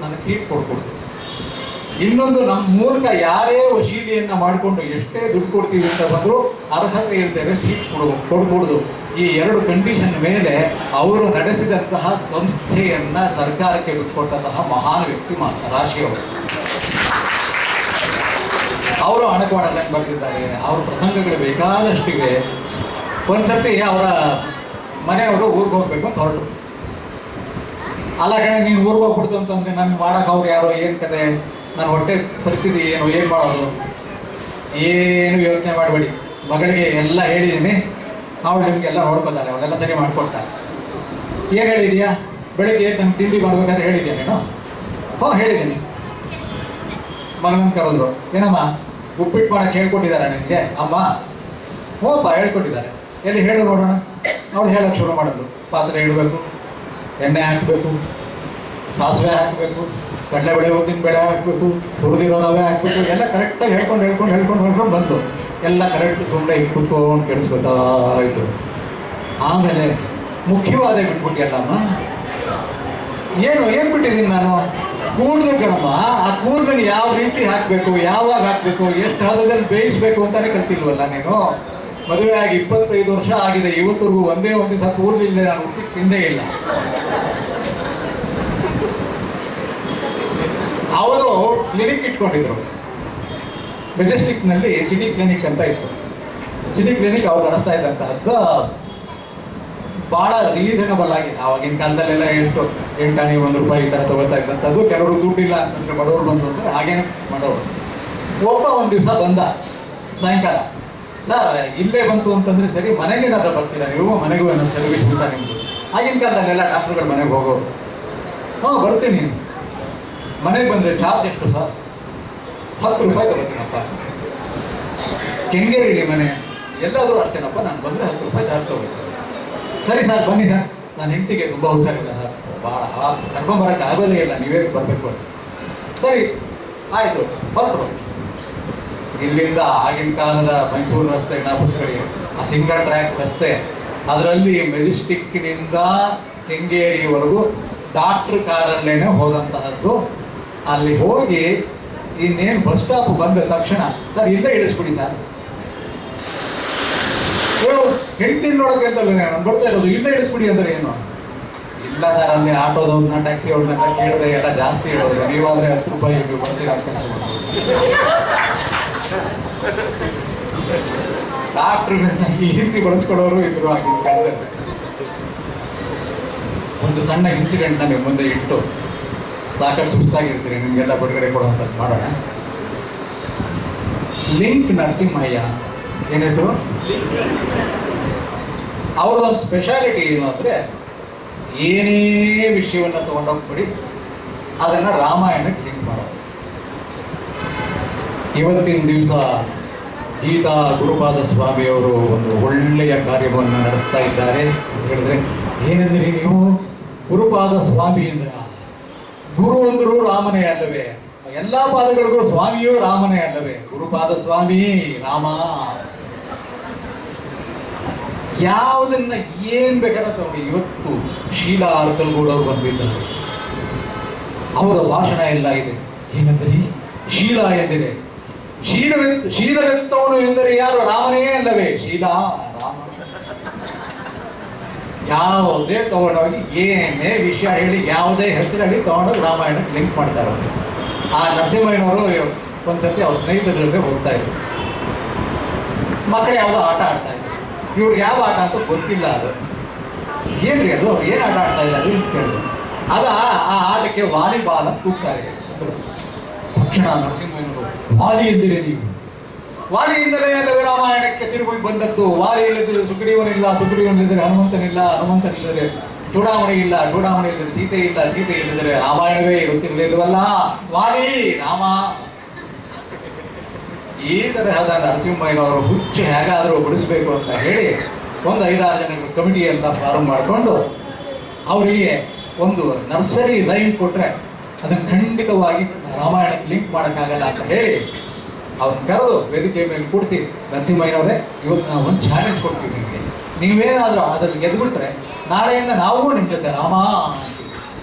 ನನಗೆ ಸೀಟ್ ಕೊಡ್ಕೊಡ್ತು. ಇನ್ನೊಂದು, ನಮ್ಮ ಮೂಲಕ ಯಾರೇ ವಶೀಲಿಯನ್ನು ಮಾಡಿಕೊಂಡು ಎಷ್ಟೇ ದುಡ್ಡು ಕೊಡ್ತೀವಿ ಅಂತ ಬಂದರೂ ಅರ್ಹತೆ ಇಲ್ಲದೆ ಸೀಟ್ ಕೊಡ್ಕೊಡುದು. ಈ 2 ಕಂಡೀಷನ್ ಮೇಲೆ ಅವರು ನಡೆಸಿದಂತಹ ಸಂಸ್ಥೆಯನ್ನ ಸರ್ಕಾರಕ್ಕೆ ಬಿಟ್ಟುಕೊಟ್ಟಂತಹ ಮಹಾನ್ ವ್ಯಕ್ತಿ ರಾಶಿಯವರು. ಅವರು ಅಣಕವಾಡಲ್ಲಿ ಬರ್ತಿದ್ದಾರೆ. ಅವ್ರ ಪ್ರಸಂಗಗಳು ಬೇಕಾದಷ್ಟಿವೆ. ಒಂದ್ಸರ್ತಿ ಅವರ ಮನೆಯವರು ಊರಿಗೆ ಹೋಗ್ಬೇಕು ಅಂತ ಹೊರಟು. ಅಲ್ಲ ಕಡೆ ನೀನು ಊರಿಗೆ ಹೋಗ್ಬಿಡ್ತು ಅಂತಂದ್ರೆ ನನ್ಗೆ ಮಾಡಕ್ಕೆ ಅವ್ರು ಯಾರೋ, ಏನು ಕತೆ, ನನ್ನ ಹೊಟ್ಟೆ ಪರಿಸ್ಥಿತಿ ಏನು ಮಾಡೋದು, ಏನು ಯೋಚನೆ ಮಾಡಬೇಡಿ, ಮಗಳಿಗೆ ಎಲ್ಲ ಹೇಳಿದ್ದೀನಿ, ಅವಳು ನಿಮಗೆಲ್ಲ ನೋಡ್ಕೊತಾರೆ, ಅವಳೆಲ್ಲ ಸರಿ ಮಾಡ್ಕೊಡ್ತಾರೆ. ಏನು ಹೇಳಿದ್ಯಾ? ಬೆಳಿಗ್ಗೆ ನನ್ನ ತಿಂಡಿ ಮಾಡ್ಬೇಕಾದ್ರೆ ಹೇಳಿದ್ಯಾ ನೀನು? ಹ್ಞೂ ಹೇಳಿದ್ದೀನಿ. ಮಗನನ್ನು ಕರೆದ್ರು. ಏನಮ್ಮ ಉಪ್ಪಿಟ್ಟು ಮಾಡಕ್ಕೆ ಹೇಳ್ಕೊಟ್ಟಿದ್ದಾರೆ ನಿನಗೆ ಅಮ್ಮ? ಹ್ಞೂಪ್ಪ ಹೇಳ್ಕೊಟ್ಟಿದ್ದಾರೆ. ಎಲ್ಲಿ ಹೇಳು ನೋಡೋಣ. ಅವಳು ಹೇಳಕ್ಕೆ ಶುರು ಮಾಡಿದ್ರು. ಪಾತ್ರೆ ಇಡಬೇಕು, ಎಣ್ಣೆ ಹಾಕಬೇಕು, ಸಾಸಿವೆ ಹಾಕಬೇಕು, ಕಡಲೆಬೇಳೆ, ಉದ್ದಿನ ಬೇಳೆ ಹಾಕಬೇಕು, ಹುರಿದಿರೋ ರವೆ ಹಾಕಬೇಕು, ಎಲ್ಲ ಕರೆಕ್ಟಾಗಿ ಹೇಳ್ಕೊಂಡು ಬಂತು. ಎಲ್ಲ ಕರೆಕ್ಟ್ ಸುಮ್ಮನೆ ಕೂತ್ಕೊಂಡು ಕೆಡಿಸ್ಕೊತಾ ಇದ್ರು. ಆಮೇಲೆ ಮುಖ್ಯವಾದ ಬಿಟ್ಬಿಟ್ಟಿಯಲ್ಲಮ್ಮ. ಏನು ಬಿಟ್ಟಿದ್ದೀನಿ ನಾನು? ಕೂದಲು ಕಣಮ್ಮ. ಆ ಕೂದಲನ್ನು ಯಾವ ರೀತಿ ಹಾಕಬೇಕು, ಯಾವಾಗ ಹಾಕಬೇಕು, ಎಷ್ಟು ಹದದಲ್ಲಿ ಬೇಯಿಸ್ಬೇಕು ಅಂತಾನೆ ಕಲ್ತಿಲ್ವಲ್ಲ ನೀನು? ಮದುವೆ ಆಗಿ 25 ವರ್ಷ ಆಗಿದೆ, ಇವತ್ತರೆಗೂ ಒಂದೇ ಒಂದು ದಿವಸ ಕೂದಲಿಲ್ಲ, ನಾನು ಉಪ್ಪಿಟ್ಟು ತಿಂದೇ ಇಲ್ಲ. ಅವರು ಕ್ಲಿನಿಕ್ ಇಟ್ಕೊಂಡಿದ್ರು ಮೆಜೆಸ್ಟಿಕ್ನಲ್ಲಿ. ಸಿಟಿ ಕ್ಲಿನಿಕ್ ಅಂತ ಇತ್ತು. ಸಿಟಿ ಕ್ಲಿನಿಕ್ ಅವ್ರು ನಡೆಸ್ತಾ ಇದ್ದಂತಹದ್ದು ಭಾಳ ರೀಸನಬಲ್ ಆಗಿ. ಆವಾಗಿನ ಕಾಲದಲ್ಲೆಲ್ಲ 8 ಆಣೆ 1 ರೂಪಾಯಿ ಈ ಥರ ತಗೋತಾ ಇದ್ದಂಥದ್ದು. ಕೆಲವರು ದುಡ್ಡಿಲ್ಲ ಅಂತಂದ್ರೆ ಬಡವರು ಬಂದು ಅಂದರೆ ಹಾಗೇನೆ ಮಾಡೋರು. ಒಬ್ಬ ಒಂದು ದಿವಸ ಬಂದ ಸಾಯಂಕಾಲ. ಸರ್ ಇಲ್ಲೇ ಬಂತು ಅಂತಂದ್ರೆ ಸರಿ, ಮನೆಗೇನಾದ್ರೂ ಬರ್ತೀರಾ ನೀವು? ಮನೆಗೂ ಏನಾದ್ರು ಸರ್ವಿಸ್ ಉಂಟಾ ನಿಮ್ಮದು? ಆಗಿನ ಕಾಲದಲ್ಲೆಲ್ಲ ಡಾಕ್ಟ್ರುಗಳು ಮನೆಗೆ ಹೋಗೋರು. ಹ್ಞೂ ಬರ್ತೀನಿ. ಮನೆಗೆ ಬಂದರೆ ಚಾರ್ಜ್ ಎಷ್ಟು ಸರ್? 10 ರೂಪಾಯಿ ತಗೋತೀನಪ್ಪ. ಕೆಂಗೇರಿಲಿ ಮನೆ, ಎಲ್ಲಾದರೂ ಅಷ್ಟೇನಪ್ಪ, ನಾನು ಬಂದರೆ 10 ರೂಪಾಯಿ ಚಾರ್ಜ್ ತಗೋತೀನಿ. ಸರಿ ಸರ್ ಬನ್ನಿ ಸರ್, ನಾನು ಹೆಂಡತಿಗೆ ತುಂಬ ಹುಷಾರಿಲ್ಲ ಸರ್, ಭಾಳ ಕರ್ಮ ಬರೋಕ್ಕೆ ಆಗೋದೇ ಇಲ್ಲ, ನೀವೇ ಬರಬೇಕು ಅಂತ. ಸರಿ ಆಯಿತು, ಹೊರಟರು. ಇಲ್ಲಿಂದ ಆಗಿನ ಕಾಲದ ಮೈಸೂರು ರಸ್ತೆ ಜ್ಞಾಪಿಸ್ಕೊಳ್ಳಿ, ಆ ಸಿಂಗಲ್ ಟ್ರ್ಯಾಕ್ ರಸ್ತೆ, ಅದರಲ್ಲಿ ಮೆಜೆಸ್ಟಿಕ್ನಿಂದ ಕೆಂಗೇರಿವರೆಗೂ ಡಾಕ್ಟ್ರ್ ಕಾರಲ್ಲೇನೆ ಹೋದಂತಹದ್ದು. ಅಲ್ಲಿ ಹೋಗಿ ಇನ್ನೇನು ಬಸ್ ಸ್ಟಾಪ್ ಬಂದ ತಕ್ಷಣ ಸರ್ ಇಲ್ಲೇ ಇಳಿಸ್ಬಿಡಿ ಸರ್. ಹೆಂಡತಿ ನೋಡೋಕೆ ಅಂತಲ್ಲ ನಾನು ಬರ್ತಾ ಇರೋದು, ಇಲ್ಲೇ ಇಳಿಸ್ಬಿಡಿ ಅಂದರೆ ಏನು? ಇಲ್ಲ ಸರ್, ಅಲ್ಲಿ ಆಟೋದವ್ರನ್ನ ಟ್ಯಾಕ್ಸಿ ಅವ್ರನ್ನೆಲ್ಲ ಕೇಳಿದೆ, ಎಲ್ಲ ಜಾಸ್ತಿ ಹೇಳೋದು. ನೀವಾದ್ರೆ 10 ರೂಪಾಯಿ ನೀವು ಬರ್ತೀರಾ ಅಂತ ಡಾಕ್ಟ್ರುಗಳನ್ನ ಈ ರೀತಿ ಬಳಸ್ಕೊಳ್ಳೋರು ಇದ್ರು ಆಗಿನ ಕಾಲದಲ್ಲಿ. ಒಂದು ಸಣ್ಣ ಇನ್ಸಿಡೆಂಟ್ನ ನಿಮ್ಮ ಮುಂದೆ ಇಟ್ಟು, ಸಾಕಷ್ಟು ಸುಸ್ತಾಗಿರ್ತೀರಿ, ನಿಮಗೆಲ್ಲ ಬಿಡುಗಡೆ ಕೊಡುವಂಥದ್ದು ಮಾಡೋಣ. ಲಿಂಕ್ ನರಸಿಂಹಯ್ಯ, ಏನ್ ಹೆಸರು? ಅವ್ರದ್ದೊಂದು ಸ್ಪೆಷಾಲಿಟಿ ಏನು ಅಂದರೆ, ಏನೇ ವಿಷಯವನ್ನು ತಗೊಂಡೋಗ್ಬಿಡಿ ಅದನ್ನು ರಾಮಾಯಣಕ್ಕೆ ಲಿಂಕ್ ಮಾಡೋದು. ಇವತ್ತಿನ ದಿವಸ ಗೀತಾ ಗುರುಪಾದ ಸ್ವಾಮಿಯವರು ಒಂದು ಒಳ್ಳೆಯ ಕಾರ್ಯವನ್ನು ನಡೆಸ್ತಾ ಇದ್ದಾರೆ ಅಂತ ಹೇಳಿದ್ರೆ, ಏನೆಂದ್ರಿ ನೀವು? ಗುರುಪಾದ ಸ್ವಾಮಿ ಅಂದ್ರ ಗುರು ಅಂದರೂ ರಾಮನೇ ಅಲ್ಲವೇ? ಎಲ್ಲ ಪಾದಗಳಿಗೂ ಸ್ವಾಮಿಯೂ ರಾಮನೇ ಅಲ್ಲವೇ? ಗುರುಪಾದ ಸ್ವಾಮಿ ರಾಮ. ಯಾವುದನ್ನ ಏನ್ ಬೇಕಾದ್ರೆ ತಗೊಂಡು, ಇವತ್ತು ಶೀಲಾ ಅರ್ಕಲ್ಗೂಡವ್ರು ಬಂದಿದ್ದಾರೆ, ಅವರ ಭಾಷಣ ಎಲ್ಲ ಇದೆ. ಏನಂದ್ರಿ? ಶೀಲಾ ಎಂದರೆ ಶೀಲವೆತ್ತವನು ಎಂದರೆ ಯಾರು? ರಾಮನೇ ಅಲ್ಲವೇ? ಶೀಲಾ ರಾಮ. ಯಾವುದೇ ತಗೊಂಡೋಗಿ ಏನೇ ವಿಷಯ ಹೇಳಿ, ಯಾವುದೇ ಹೆಸರು ಹೇಳಿ ತಗೊಂಡೋಗಿ ರಾಮಾಯಣಕ್ಕೆ ಲಿಂಕ್ ಮಾಡ್ತಾರೆ ಅವರು. ಆ ನರಸಿಂಹಯ್ಯನವರು ಒಂದ್ಸತಿ ಅವ್ರ ಸ್ನೇಹಿತರ ಜೊತೆ ಹೋಗ್ತಾ ಇದ್ರು. ಮಕ್ಕಳು ಯಾವುದೋ ಆಟ ಆಡ್ತಾ ಇದ್ರು. ಇವ್ರಿಗೆ ಯಾವ ಆಟ ಅಂತ ಗೊತ್ತಿಲ್ಲ. ಅದು ಏನ್ರಿ ಅದು, ಏನು ಆಟ ಆಡ್ತಾ ಇದ್ದಾರೆ ಅಂತ ಕೇಳಿದ್ರು. ಆ ಆಟಕ್ಕೆ ವಾಲಿಬಾಲ್ ಅಂತ ಕೂಗ್ತಾರೆ. ತಕ್ಷಣ ನರಸಿಂಹಯ್ಯನವರು, ವಾಲಿ ಎಂದಿರೆ ನೀವು? ವಾಲಿಯಿಂದಲೇ ಅಲ್ಲವೇ ರಾಮಾಯಣಕ್ಕೆ ತಿರುಗಿ ಬಂದದ್ದು? ವಾಲಿ ಇಲ್ಲದಿದ್ದರೆ ಸುಗ್ರೀವನಿಲ್ಲ, ಸುಗ್ರೀವನಿಲ್ಲದರೆ ಹನುಮಂತನಿಲ್ಲ, ಹನುಮಂತನಿಲ್ಲದರೆ ಚೂಡಾಮಣಿ ಇಲ್ಲ, ಚೂಡಾಮಣಿ ಇಲ್ಲದರೆ ಸೀತೆ ಇಲ್ಲ, ಸೀತೆ ಇಲ್ಲದರೆ ರಾಮಾಯಣವೇ ಇರುತ್ತಿರಲಿಲ್ಲವಲ್ಲ. ವಾಲಿ ರಾಮ. ಈ ತರಹದ ನರಸಿಂಹಯ್ಯನವರು ಹುಚ್ಚು ಹೇಗಾದರೂ ಬಿಡಿಸ್ಬೇಕು ಅಂತ ಹೇಳಿ ಒಂದು 5-6 ಜನ ಕಮಿಟಿಯೆಲ್ಲ ಫಾರ್ಮ್ ಮಾಡಿಕೊಂಡು ಅವರಿಗೆ ಒಂದು ನರ್ಸರಿ ರೈಮ್ ಕೊಟ್ರೆ ಅದನ್ನು ಖಂಡಿತವಾಗಿ ರಾಮಾಯಣಕ್ಕೆ ಲಿಂಕ್ ಮಾಡೋಕ್ಕಾಗಲ್ಲ ಅಂತ ಹೇಳಿ ಅವ್ರನ್ನ ಕರೆದು ವೇದಿಕೆ ಮೇಲೆ ಕೂಡಿಸಿ, ನರಸಿಂಹಯ್ಯನವರೇ, ಇವತ್ತು ನಾವು ಒಂದು ಚಾಲೆಂಜ್ ಕೊಡ್ತೀವಿ ನಿಮಗೆ. ನೀವೇನಾದರೂ ಅದ್ರಲ್ಲಿ ಗೆದ್ದುಬಿಟ್ರೆ ನಾಳೆಯಿಂದ ನಾವು ನಿಮ್ಮ ಜೊತೆ ರಾಮ ಅಂತೀವಿ.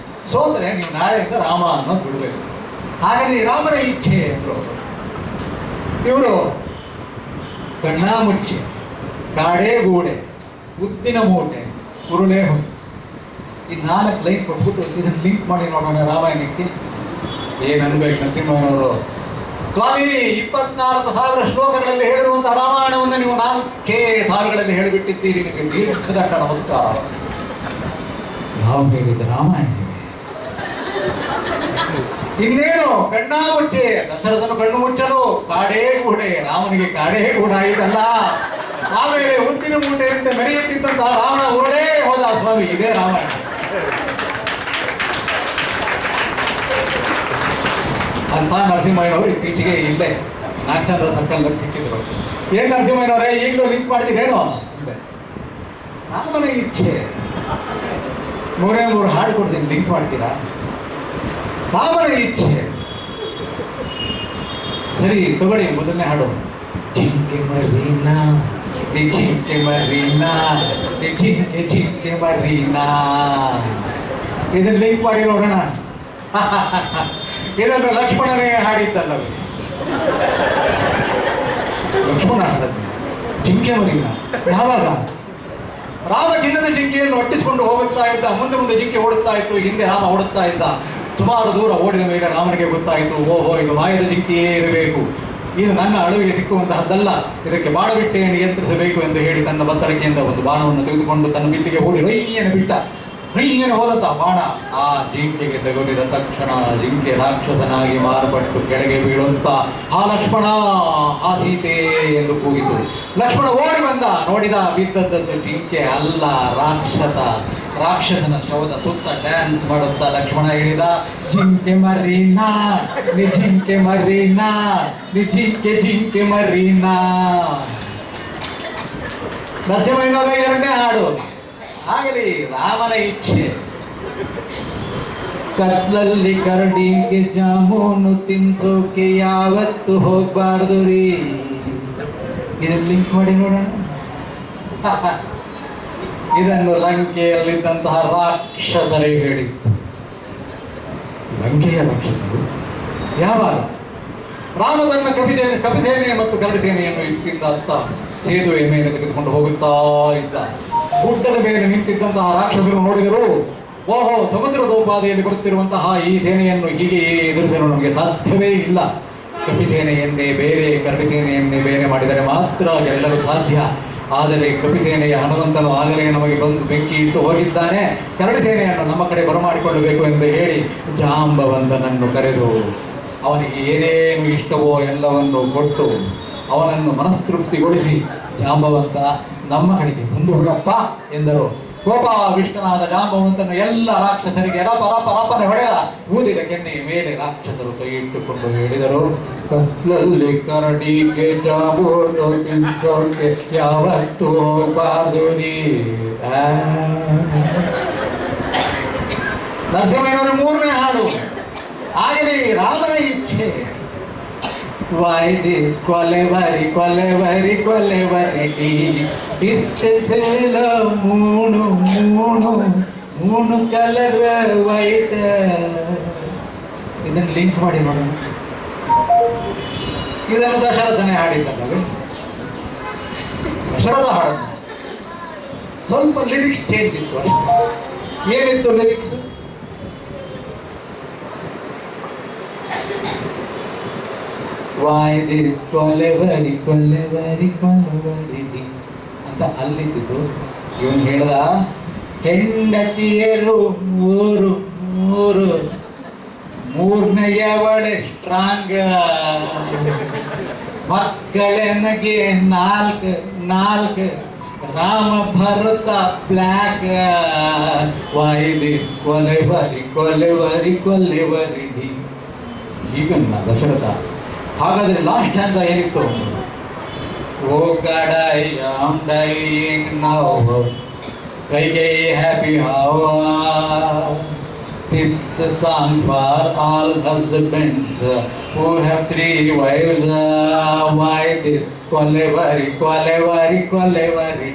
ಸೋತ್ರೆ ನೀವು ನಾಳೆಯಿಂದ ರಾಮ ಅನ್ನೋದು ಬಿಡಬೇಕು. ಹಾಗಾಗಿ ರಾಮನ ಇಚ್ಛೆ ಅಂದರು. ಇವರು ಕಣ್ಣಾಮುಚ್ಚೆ, ಕಾಡೇ ಗೂಡೆ, ಉದ್ದಿನ ಮೂಟೆ, ಉರುಳೆ ಹೊಂದು, ಈ 4 ಲೈನ್ ಕೊಟ್ಬಿಟ್ಟು ಇದನ್ನು ಲಿಂಕ್ ಮಾಡಿ ನೋಡೋಣ ರಾಮಾಯಣಕ್ಕೆ. ಏನನ್ಬೇಕು ನರಸಿಂಹಯ್ಯನವರು? ಸ್ವಾಮಿ, 24,000 ಶ್ಲೋಕಗಳಲ್ಲಿ ಹೇಳಿರುವಂತಹ ರಾಮಾಯಣವನ್ನು ನೀವು 4 ಸಾಲುಗಳಲ್ಲಿ ಹೇಳಿಬಿಟ್ಟಿದ್ದೀರಿ. ನಿಮಗೆ ದೀರ್ಘದಂಡ ನಮಸ್ಕಾರ. ನಾವು ಹೇಳಿದ ರಾಮಾಯಣ ಇನ್ನೇನು ಕಣ್ಣಾಮುಚ್ಚೆ, ದಶರಥನು ಕಣ್ಣು ಮುಚ್ಚಲು ಕಾಡೇ ಗೂಡೆ, ರಾಮನಿಗೆ ಕಾಡೇ ಗೂಡ ಇದಲ್ಲ. ಆಮೇಲೆ ಉದ್ದಿನ ಮೂಟೆಯಿಂದ ಮೆರೆಯುತ್ತಿದ್ದಂತಹ ರಾವಣ ಉರುಳೇ ಹೋದ. ಸ್ವಾಮಿ, ಇದೇ ರಾಮಾಯಣ. ಅಂತ ನರಸಿಂಹಯ್ಯನವರು ಇತ್ತೀಚೆಗೆ ಇಲ್ಲೇ ನಾಗಸಂದ್ರ ಸರ್ಕಲ್ನಲ್ಲಿ ಸಿಕ್ಕಿದ್ರು. ಏನ್ ನರಸಿಂಹಯ್ಯನವರೇ, ಈಗಲೂ ಲಿಂಕ್ ಮಾಡಿದ್ದೀರೇನೋ? ರಾಮನ ಇಚ್ಛೆ 3 ಹಾಡು ಕೊಡ್ತೀನಿ, ಲಿಂಕ್ ಮಾಡ್ತೀರಾ? ರಾಮನ ಇಚ್ಛೆ. ಸರಿ ತಗೊಳ್ಳಿ, ಮೊದಲನೇ ಹಾಡು. ಜಿಂಕೆ ಮರೀನಾ, ಜಿಂಕೆ ಮರೀನಾ, ಜಿಂಕೆ ಮರೀನಾ. ಇದನ್ನ ಲಿಂಕ್ ಮಾಡಿ ನೋಡೋಣ. ಇದನ್ನು ಲಕ್ಷ್ಮಣನೇ ಹಾಡಿದ್ದಲ್ಲವೇ? ಲಕ್ಷ್ಮಣ ಹಾಡದ್ನ ಜಿಂಕೆ ಮರೀನಾ. ಯಾವಾಗ? ರಾಮ ಚಿನ್ನದ ಜಿಂಕೆಯನ್ನು ಒಟ್ಟಿಸಿಕೊಂಡು ಹೋಗುತ್ತಾ ಇದ್ದ. ಮುಂದೆ ಜಿಂಕೆ ಓಡುತ್ತಾ ಇತ್ತು, ಹಿಂದೆ ರಾಮ ಓಡುತ್ತಾ ಇದ್ದ. ಸುಮಾರು ದೂರ ಓಡಿದ ಮೇಲೆ ರಾಮನಿಗೆ ಗೊತ್ತಾಯಿತು, ಓಹೋ, ಇದು ಮಾಯದ ಜಿಂಕೆಯೇ ಇರಬೇಕು, ಇದು ನನ್ನ ಅಳುವಿಗೆ ಸಿಕ್ಕುವಂತಹದ್ದಲ್ಲ, ಇದಕ್ಕೆ ಬಾಣ ಬಿಟ್ಟೆ ನಿಯಂತ್ರಿಸಬೇಕು ಎಂದು ಹೇಳಿ ತನ್ನ ಬತ್ತಳಿಕೆಯಿಂದ ಒಂದು ಬಾಣವನ್ನು ತೆಗೆದುಕೊಂಡು ತನ್ನ ಬಿಲ್ಲಿಗೆ ಓಡಿ ರೈಯನ ಬಿಟ್ಟ. ರೈಯನ ಹೋದಂತ ಬಾಣ ಆ ಜಿಂಕೆಗೆ ತಗುಲಿದ ತಕ್ಷಣ ಜಿಂಕೆ ರಾಕ್ಷಸನಾಗಿ ಮಾರ್ಪಟ್ಟು ಕೆಳಗೆ ಬೀಳುವಂತ ಆ ಲಕ್ಷ್ಮಣ, ಆ ಸೀತೆ ಎಂದು ಕೂಗಿತು. ಲಕ್ಷ್ಮಣ ಓಡಿ ಬಂದ, ನೋಡಿದ ಬಿದ್ದದ್ದು ಜಿಂಕೆ ಅಲ್ಲ, ರಾಕ್ಷಸನ ಶವದ ಸುತ್ತ ಡ್ಯಾನ್ಸ್ ಮಾಡುತ್ತಾ ಲಕ್ಷ್ಮಣ ಹೇಳಿದ, ಜಿಂಕೆ ಮರೀನಾ, ನಿ ಜಿಂಕೆ ಮರೀನಾ, ನಿ ಜಿಂಕೆ ಮರೀನಾ. ನರಸಿಂಹಯ್ಯನವರ 2ನೇ ಹಾಡು. ಆಗಲಿ, ರಾಮನ ಇಚ್ಛೆ. ಕತ್ಲಲ್ಲಿ ಕರಡಿಗೆ ಜಾಮೂನು ತಿನ್ಸೋಕೆ ಯಾವತ್ತು ಹೋಗ್ಬಾರ್ದು ರೀ. ಇದನ್ನು ಲಿಂಕ್ ಮಾಡಿ ನೋಡೋಣ. ಇದನ್ನು ಲಂಕೆಯಲ್ಲಿದ್ದಂತಹ ರಾಕ್ಷಸರಿಗೆ ಹೇಳಿತ್ತು. ಲಂಕೆಯ ರಾಕ್ಷಸರು ಯಾವಾಗ? ರಾಮ ತನ್ನ ಕಪಿಸೇನೆ ಮತ್ತು ಗರುಡ ಸೇನೆಯನ್ನು ಇಟ್ಟಿದ್ದ ಅತ್ತ ಸೇತುವೆ ಮೇಲೆ ತೆಗೆದುಕೊಂಡು ಹೋಗುತ್ತಾ ಇದ್ದ. ಗುಡ್ಡದ ಮೇಲೆ ನಿಂತಿದ್ದಂತಹ ರಾಕ್ಷಸರು ನೋಡಿದರು, ಓಹೋ, ಸಮುದ್ರದೋಪಾದಿಯಲ್ಲಿ ಬರುತ್ತಿರುವಂತಹ ಈ ಸೇನೆಯನ್ನು ಹೀಗೆ ಎದುರಿಸಲು ನಮಗೆ ಸಾಧ್ಯವೇ ಇಲ್ಲ. ಕಪಿ ಸೇನೆಯನ್ನೇ ಬೇರೆ, ಕರಡಿ ಸೇನೆಯನ್ನೇ ಬೇರೆ ಮಾಡಿದರೆ ಮಾತ್ರ ಗೆಲ್ಲಲು ಸಾಧ್ಯ. ಆದರೆ ಕಪಿ ಸೇನೆಯ ಹನುಮಂತನು ಆಗಲೇ ನಮಗೆ ಬಂದು ಬೆಂಕಿ ಇಟ್ಟು ಹೋಗಿದ್ದಾನೆ. ಕರಡಿ ಸೇನೆಯನ್ನು ನಮ್ಮ ಕಡೆ ಬರಮಾಡಿಕೊಳ್ಳಬೇಕು ಎಂದು ಹೇಳಿ ಜಾಂಬವಂತನನ್ನು ಕರೆದು ಅವನಿಗೆ ಏನೇನು ಇಷ್ಟವೋ ಎಲ್ಲವನ್ನು ಕೊಟ್ಟು ಅವನನ್ನು ಮನಸ್ತೃಪ್ತಿಗೊಳಿಸಿ, ಜಾಂಬವಂತ ನಮ್ಮ ಕಡೆಗೆ ಬಂದು ಹುಡಪ್ಪ ಎಂದರು. ಕೋಪಾವಿಷ್ಟನಾದ ಜಾಂಬವಂತನ ಎಲ್ಲ ರಾಕ್ಷಸರಿಗೆ ರಪನೆ ಹೊಡೆದ. ಊದಿದ ಕೆನ್ನೆಯ ಮೇಲೆ ರಾಕ್ಷಸರು ಕೈ ಇಟ್ಟುಕೊಂಡು ಹೇಳಿದರು, ಕತ್ತಲಲ್ಲಿ ಕರಡಿಗೆ ಜಾಂಬೂನು ತಿನ್ಸೋಕೆ ಯಾವತ್ತೂ ಬಾದುರಿ. ನರಸಿಂಹಯ್ಯನವರ 3ನೇ ಹಾಡು. ಆಗಲಿ ರಾಮನ ಇಚ್ಛೆ. Why this ಕೊಲೆವರಿ ಕೊಲೆವರಿ ಕೊಲೆವರಿ ಡಿಸ್ಟೆನ್ಸೆಲ್ಲ ಮೂಣು ಮೂಣು ಮೂಣು ಕಲರ್ ವೈಟ್. ಇದನ್ನು ಲಿಂಕ್ ಮಾಡಿ ನೋಡೋಣ. ಇದನ್ನು ದಶರಥನೇ ಹಾಡಿದ್ದಲ್ಲ, ದಶರಥ ಹಾಡದ್ನ. ಸ್ವಲ್ಪ ಲಿರಿಕ್ಸ್ ಚೇಂಜ್ ಇತ್ತು ಅಷ್ಟೇ. ಏನಿತ್ತು lyrics? Why this kolaveri kolaveri kolaveri ಅಂತ ಅಲ್ಲಿದ್ದು ಇವನು ಹೇಳ್ದ, ಹೆಂಡತಿಯರು ಮೂರು ಮೂರು, ಮೂರನೆಯವಳೆ ಸ್ಟ್ರಾಂಗ್, ಮಕ್ಕಳೆನಗೆ 4 4, Rama Bharata black. Why this kolaveri kolaveri kolaveri ಹೀಗನ್ನ ದಶರಥ. ಹಾಗಾದ್ರೆ ಲಾಸ್ಟ್ ಅಂತ ಏನಿತ್ತು? Oh god I am dying now, Kaikeyi happy how. This song for all husbands who have 3 wives. Why this kolaveri kolaveri kolaveri.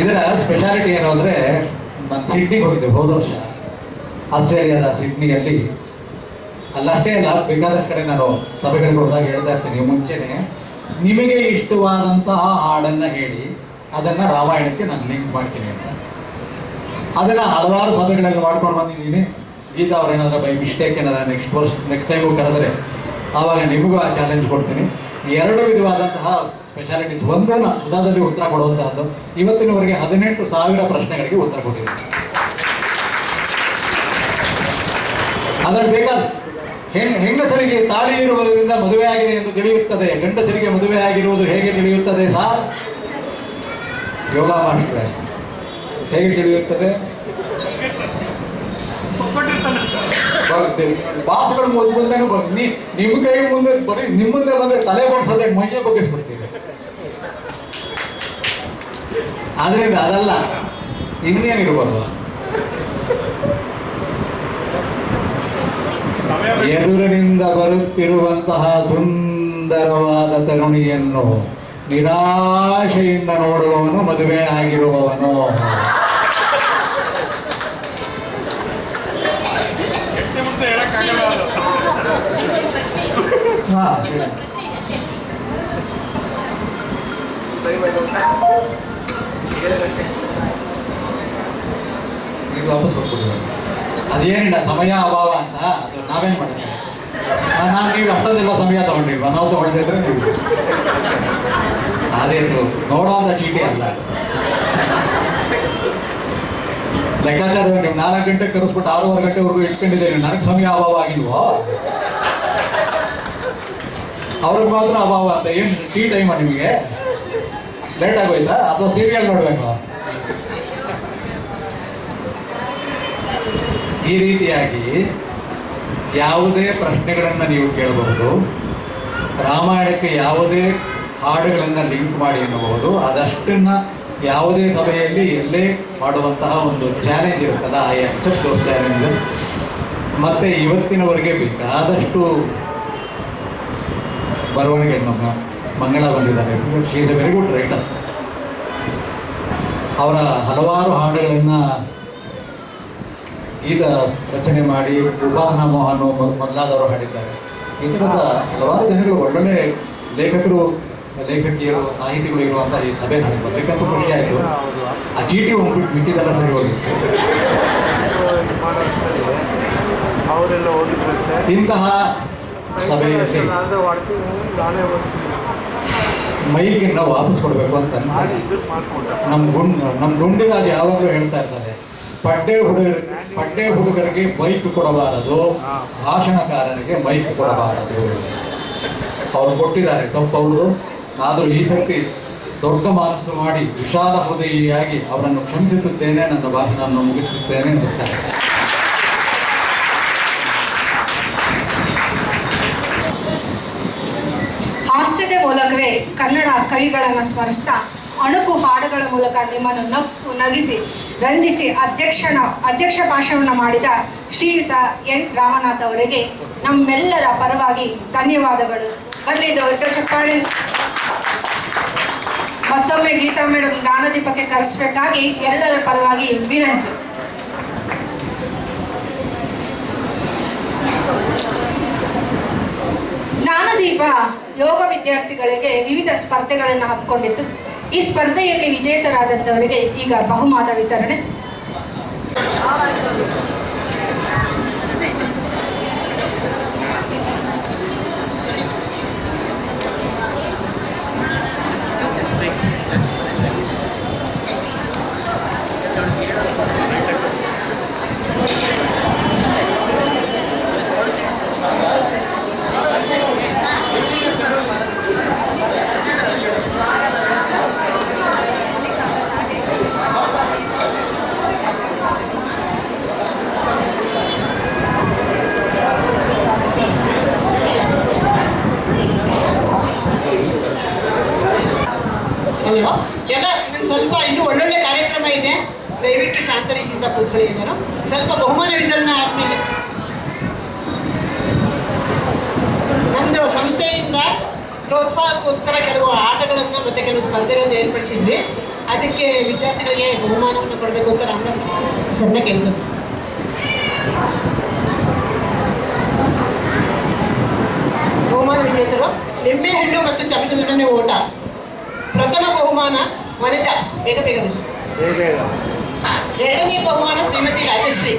ಇದರ ಸ್ಪೆಷಾಲಿಟಿ ಏನು ಅಂದರೆ, ನಾನು ಸಿಡ್ನಿಗೆ ಹೋಗಿದ್ದೆ ಹೋದ ವರ್ಷ. ಆಸ್ಟ್ರೇಲಿಯಾದ ಸಿಡ್ನಿಯಲ್ಲಿ. ಅಲ್ಲಷ್ಟೇ ಅಲ್ಲ, ಬೇಕಾದಷ್ಟು ಕಡೆ ನಾನು ಸಭೆಗಳಿಗೆ ಹೋದಾಗ ಹೇಳ್ತಾ ಇರ್ತೀನಿ, ಮುಂಚೆನೆ ನಿಮಗೆ ಇಷ್ಟವಾದಂತಹ ಹಾಡನ್ನು ಹೇಳಿ ಅದನ್ನು ರಾಮಾಯಣಕ್ಕೆ ನಾನು ಲಿಂಕ್ ಮಾಡ್ತೀನಿ ಅಂತ. ಅದನ್ನು ಹಲವಾರು ಸಭೆಗಳಲ್ಲಿ ಮಾಡ್ಕೊಂಡು ಬಂದಿದ್ದೀನಿ. ಗೀತಾ ಅವ್ರು ಏನಾದರೂ ಬೈ ಮಿಸ್ಟೇಕ್ ಏನಾದರೂ ನೆಕ್ಸ್ಟ್ ಟೈಮು ಕರೆದರೆ ಆವಾಗ ನಿಮಗೂ ಆ ಚಾಲೆಂಜ್ ಕೊಡ್ತೀನಿ. 2 ವಿಧವಾದಂತಹ ಸ್ಪೆಷಾಲಿಟೀಸ್. ಒಂದು, ನಾನು ಸುಧಾದಲ್ಲಿ ಉತ್ತರ ಕೊಡುವಂತಹದ್ದು. ಇವತ್ತಿನವರೆಗೆ 18,000 ಪ್ರಶ್ನೆಗಳಿಗೆ ಉತ್ತರ ಕೊಟ್ಟಿದ್ದೀನಿ. ಅದರಲ್ಲಿ ಬೇಕಾದ ಹೆಂಗಸರಿಗೆ ತಾಳಿ ಇರುವುದರಿಂದ ಮದುವೆ ಆಗಿದೆ ಎಂದು ತಿಳಿಯುತ್ತದೆ, ಗಂಡಸರಿಗೆ ಮದುವೆ ಆಗಿರುವುದು ಹೇಗೆ ತಿಳಿಯುತ್ತದೆ ಸಾರ್? ಯೋಗ ಮಾಡಿದ್ರೆ ಹೇಗೆ ತಿಳಿಯುತ್ತದೆ? ಬಾಸುಗಳು ಮುಂದೆ ನಿಮ್ಮ ಕೈ ಮುಂದೆ ಬರೀ ನಿಮ್ಮ ಮುಂದೆ ಬಂದ್ರೆ ತಲೆ ಬಡಿಸೋದೇ ಮೈಯ ಬಗ್ಗಿಸ್ಬಿಡ್ತೀವಿ. ಆದ್ರಿಂದ ಅದಲ್ಲ, ಇನ್ನೇನಿರ್ಬೋದು. ಎದುರಿನಿಂದ ಬರುತ್ತಿರುವಂತಹ ಸುಂದರವಾದ ತರುಣಿಯನ್ನು ನಿರಾಶೆಯಿಂದ ನೋಡುವವನು ಮದುವೆ ಆಗಿರುವವನು. ಇದು ವಾಪಸ್ ಕೊಟ್ಬಿಟ್ಟಿದ್ದಾರೆ. ಅದೇನಿಲ್ಲ, ಸಮಯ ಅಭಾವ ಅಂತ. ಅದು ನಾವೇನ್ ಮಾಡಿದ್ರೆ ನಾನು ನೀವು ಅಷ್ಟೊಂದೆಲ್ಲ ಸಮಯ ತಗೊಂಡಿಲ್ವಾ? ನಾವು ತಗೊಂಡಿದ್ರೆ ನೀವು ಅದೇನು ನೋಡೋಂಥ ಚೀಟಿ ಅಲ್ಲ. ಲೆಕ್ಕಾಚಾರ ನೀವು 4 ಗಂಟೆಗೆ ಕರೆಸ್ಬಿಟ್ಟು 6:30 ಗಂಟೆವರೆಗೂ ಇಟ್ಕೊಂಡಿದ್ದೇನೆ. ನನಗೆ ಸಮಯ ಅಭಾವ ಆಗಿಲ್ವೋ? ಅವ್ರಿಗೆ ಮಾತ್ರ ಅಭಾವ ಅಂತ. ಏನು ಟೀ ಟೈಮಾ ನಿಮಗೆ? ಲೇಟ್ ಆಗೋಯ್ತಾ ಅಥವಾ ಸೀರಿಯಲ್ ನೋಡ್ಬೇಕು? ಈ ರೀತಿಯಾಗಿ ಯಾವುದೇ ಪ್ರಶ್ನೆಗಳನ್ನು ನೀವು ಕೇಳಬಹುದು. ರಾಮಾಯಣಕ್ಕೆ ಯಾವುದೇ ಹಾಡುಗಳನ್ನು ಲಿಂಕ್ ಮಾಡಿ ಎನ್ನಬಹುದು. ಅದಷ್ಟನ್ನ ಯಾವುದೇ ಸಭೆಯಲ್ಲಿ ಎಲ್ಲೇ ಮಾಡುವಂತಹ ಒಂದು ಚಾಲೆಂಜ್ ಇರುತ್ತಲ್ಲ, ಐ ಅಕ್ಸೆಪ್ಟ್ ದೋಸ್ ಚಾಲೆಂಜ್. ಮತ್ತೆ ಇವತ್ತಿನವರೆಗೆ ಬೇಕಾದಷ್ಟು ಬರವಣಿಗೆ ಮಂಗಳ ಬಂದಿದ್ದಾರೆ. She is A very good writer. ಅವರ ಹಲವಾರು ಹಾಡುಗಳನ್ನು ಗೀತ ರಚನೆ ಮಾಡಿ ಉಪಾಸನಾ ಮೋಹನ್ ಮೊದಲಾದವರು ಹಾಡಿದ್ದಾರೆ. ಈ ಥರದ ಹಲವಾರು ಜನಗಳು ಒಳ್ಳೊಳ್ಳೆ ಲೇಖಕರು ಲೇಖಕಿಯರು ಸಾಹಿತಿಗಳು ಇರುವಂಥ ಈ ಸಭೆ ನನಗೆ ಬರ್ಲಿಕ್ಕಂತೂ ಖುಷಿ ಆಯಿತು. ಆ ಚೀಟಿ ಒಂದ್ಬಿಟ್ಟು ಮಿಕ್ಕಿದೆಲ್ಲ ಸರಿ ಹೋಗಿತ್ತು. ಇಂತಹ ಸಭೆಯಲ್ಲಿ ಮೈಕನ್ನ ವಾಪಸ್ ಕೊಡಬೇಕು ಅಂತ ಅನ್ಸಲ್ಲಿ ನಮ್ಮ ಗುಂಡಿರಾಜ್ ಯಾವಾಗಲೂ ಹೇಳ್ತಾ ಇರ್ತಾರೆ, ಪಡ್ಡೆ ಹುಡುಗರಿಗೆ ಬೈಕ್ ಕೊಡಬಾರದು, ಭಾಷಣಕಾರನಿಗೆ ಬೈಕ್ ಕೊಡಬಾರದು. ಅವ್ರು ಕೊಟ್ಟಿದ್ದಾರೆ, ತಪ್ಪವರು. ಆದರೂ ಈ ಸರ್ತಿ ದೊಡ್ಡ ಮನಸ್ಸು ಮಾಡಿ ವಿಶಾಲ ಹೃದಯಿಯಾಗಿ ಅವರನ್ನು ಕ್ಷಮಿಸುತ್ತಿದ್ದೇನೆ. ನನ್ನ ಭಾಷಣವನ್ನು ಮುಗಿಸುತ್ತೇನೆ. ನಮಸ್ಕಾರ. ಹಾಸ್ಯದ ಮೂಲಕವೇ ಕನ್ನಡ ಕವಿಗಳನ್ನು ಸ್ಮರಿಸ್ತಾ ಅಣುಕು ಹಾಡುಗಳ ಮೂಲಕ ನಿಮ್ಮನ್ನು ನಗಿಸಿ ರಂಜಿಸಿ ಅಧ್ಯಕ್ಷ ಭಾಷಣವನ್ನು ಮಾಡಿದ ಶ್ರೀಯುತ ಎನ್ ರಾಮನಾಥ್ ಅವರಿಗೆ ನಮ್ಮೆಲ್ಲರ ಪರವಾಗಿ ಧನ್ಯವಾದಗಳು. ಬರಲಿ ದೊಡ್ಡ ಚಪ್ಪಾಳೆ. ಮತ್ತೊಮ್ಮೆ ಗೀತಾ ಮೇಡಮ್ ಜ್ಞಾನದೀಪಕ್ಕೆ ಕರೆಸಬೇಕಾಗಿ ಎಲ್ಲರ ಪರವಾಗಿ ವಿನಂತಿ. ಜ್ಞಾನದೀಪ ಯೋಗ ವಿದ್ಯಾರ್ಥಿಗಳಿಗೆ ವಿವಿಧ ಸ್ಪರ್ಧೆಗಳನ್ನು ಹಮ್ಮಿಕೊಂಡಿತ್ತು. ಈ ಸ್ಪರ್ಧೆಯಲ್ಲಿ ವಿಜೇತರಾದಂಥವರಿಗೆ ಈಗ ಬಹುಮಾನ ವಿತರಣೆ. ಅಲ್ವಾ? ಎಲ್ಲ ಸ್ವಲ್ಪ ಇನ್ನೂ ಒಳ್ಳೊಳ್ಳೆ ಕಾರ್ಯಕ್ರಮ ಇದೆ. ದಯವಿಟ್ಟು ಶಾಂತ ರೀತಿಯಿಂದ ಕೂತ್ಕೊಳ್ಳಿ. ನಾನು ಸ್ವಲ್ಪ ಬಹುಮಾನ ವಿತರಣೆ ಆದಮೇಲೆ ನಮ್ಮದು ಸಂಸ್ಥೆಯಿಂದ ಪ್ರೋತ್ಸಾಹಕ್ಕೋಸ್ಕರ ಕೆಲವು ಆಟಗಳನ್ನು ಮತ್ತು ಕೆಲವು ಸ್ಪರ್ಧೆಗಳನ್ನು ಏರ್ಪಡಿಸಿದ್ವಿ. ಅದಕ್ಕೆ ವಿದ್ಯಾರ್ಥಿಗಳಿಗೆ ಬಹುಮಾನವನ್ನು ಕೊಡಬೇಕು ಅಂತ ನಮ್ಮ ಸರ್ನ ಕೇಳ್ಬೋದು. ಬಹುಮಾನ ವಿಜೇತರು ನಿಂಬೆ ಹಣ್ಣು ಮತ್ತು ಚಮಚದೊಡನೆ ಓಟ. ಪ್ರಥಮ ಬಹುಮಾನ ವನಜ, ಬೇಗ ಬೇಗ ಬಂದು. ಎರಡನೇ ಬಹುಮಾನ ಶ್ರೀಮತಿ ರಾಜಶ್ರೀ.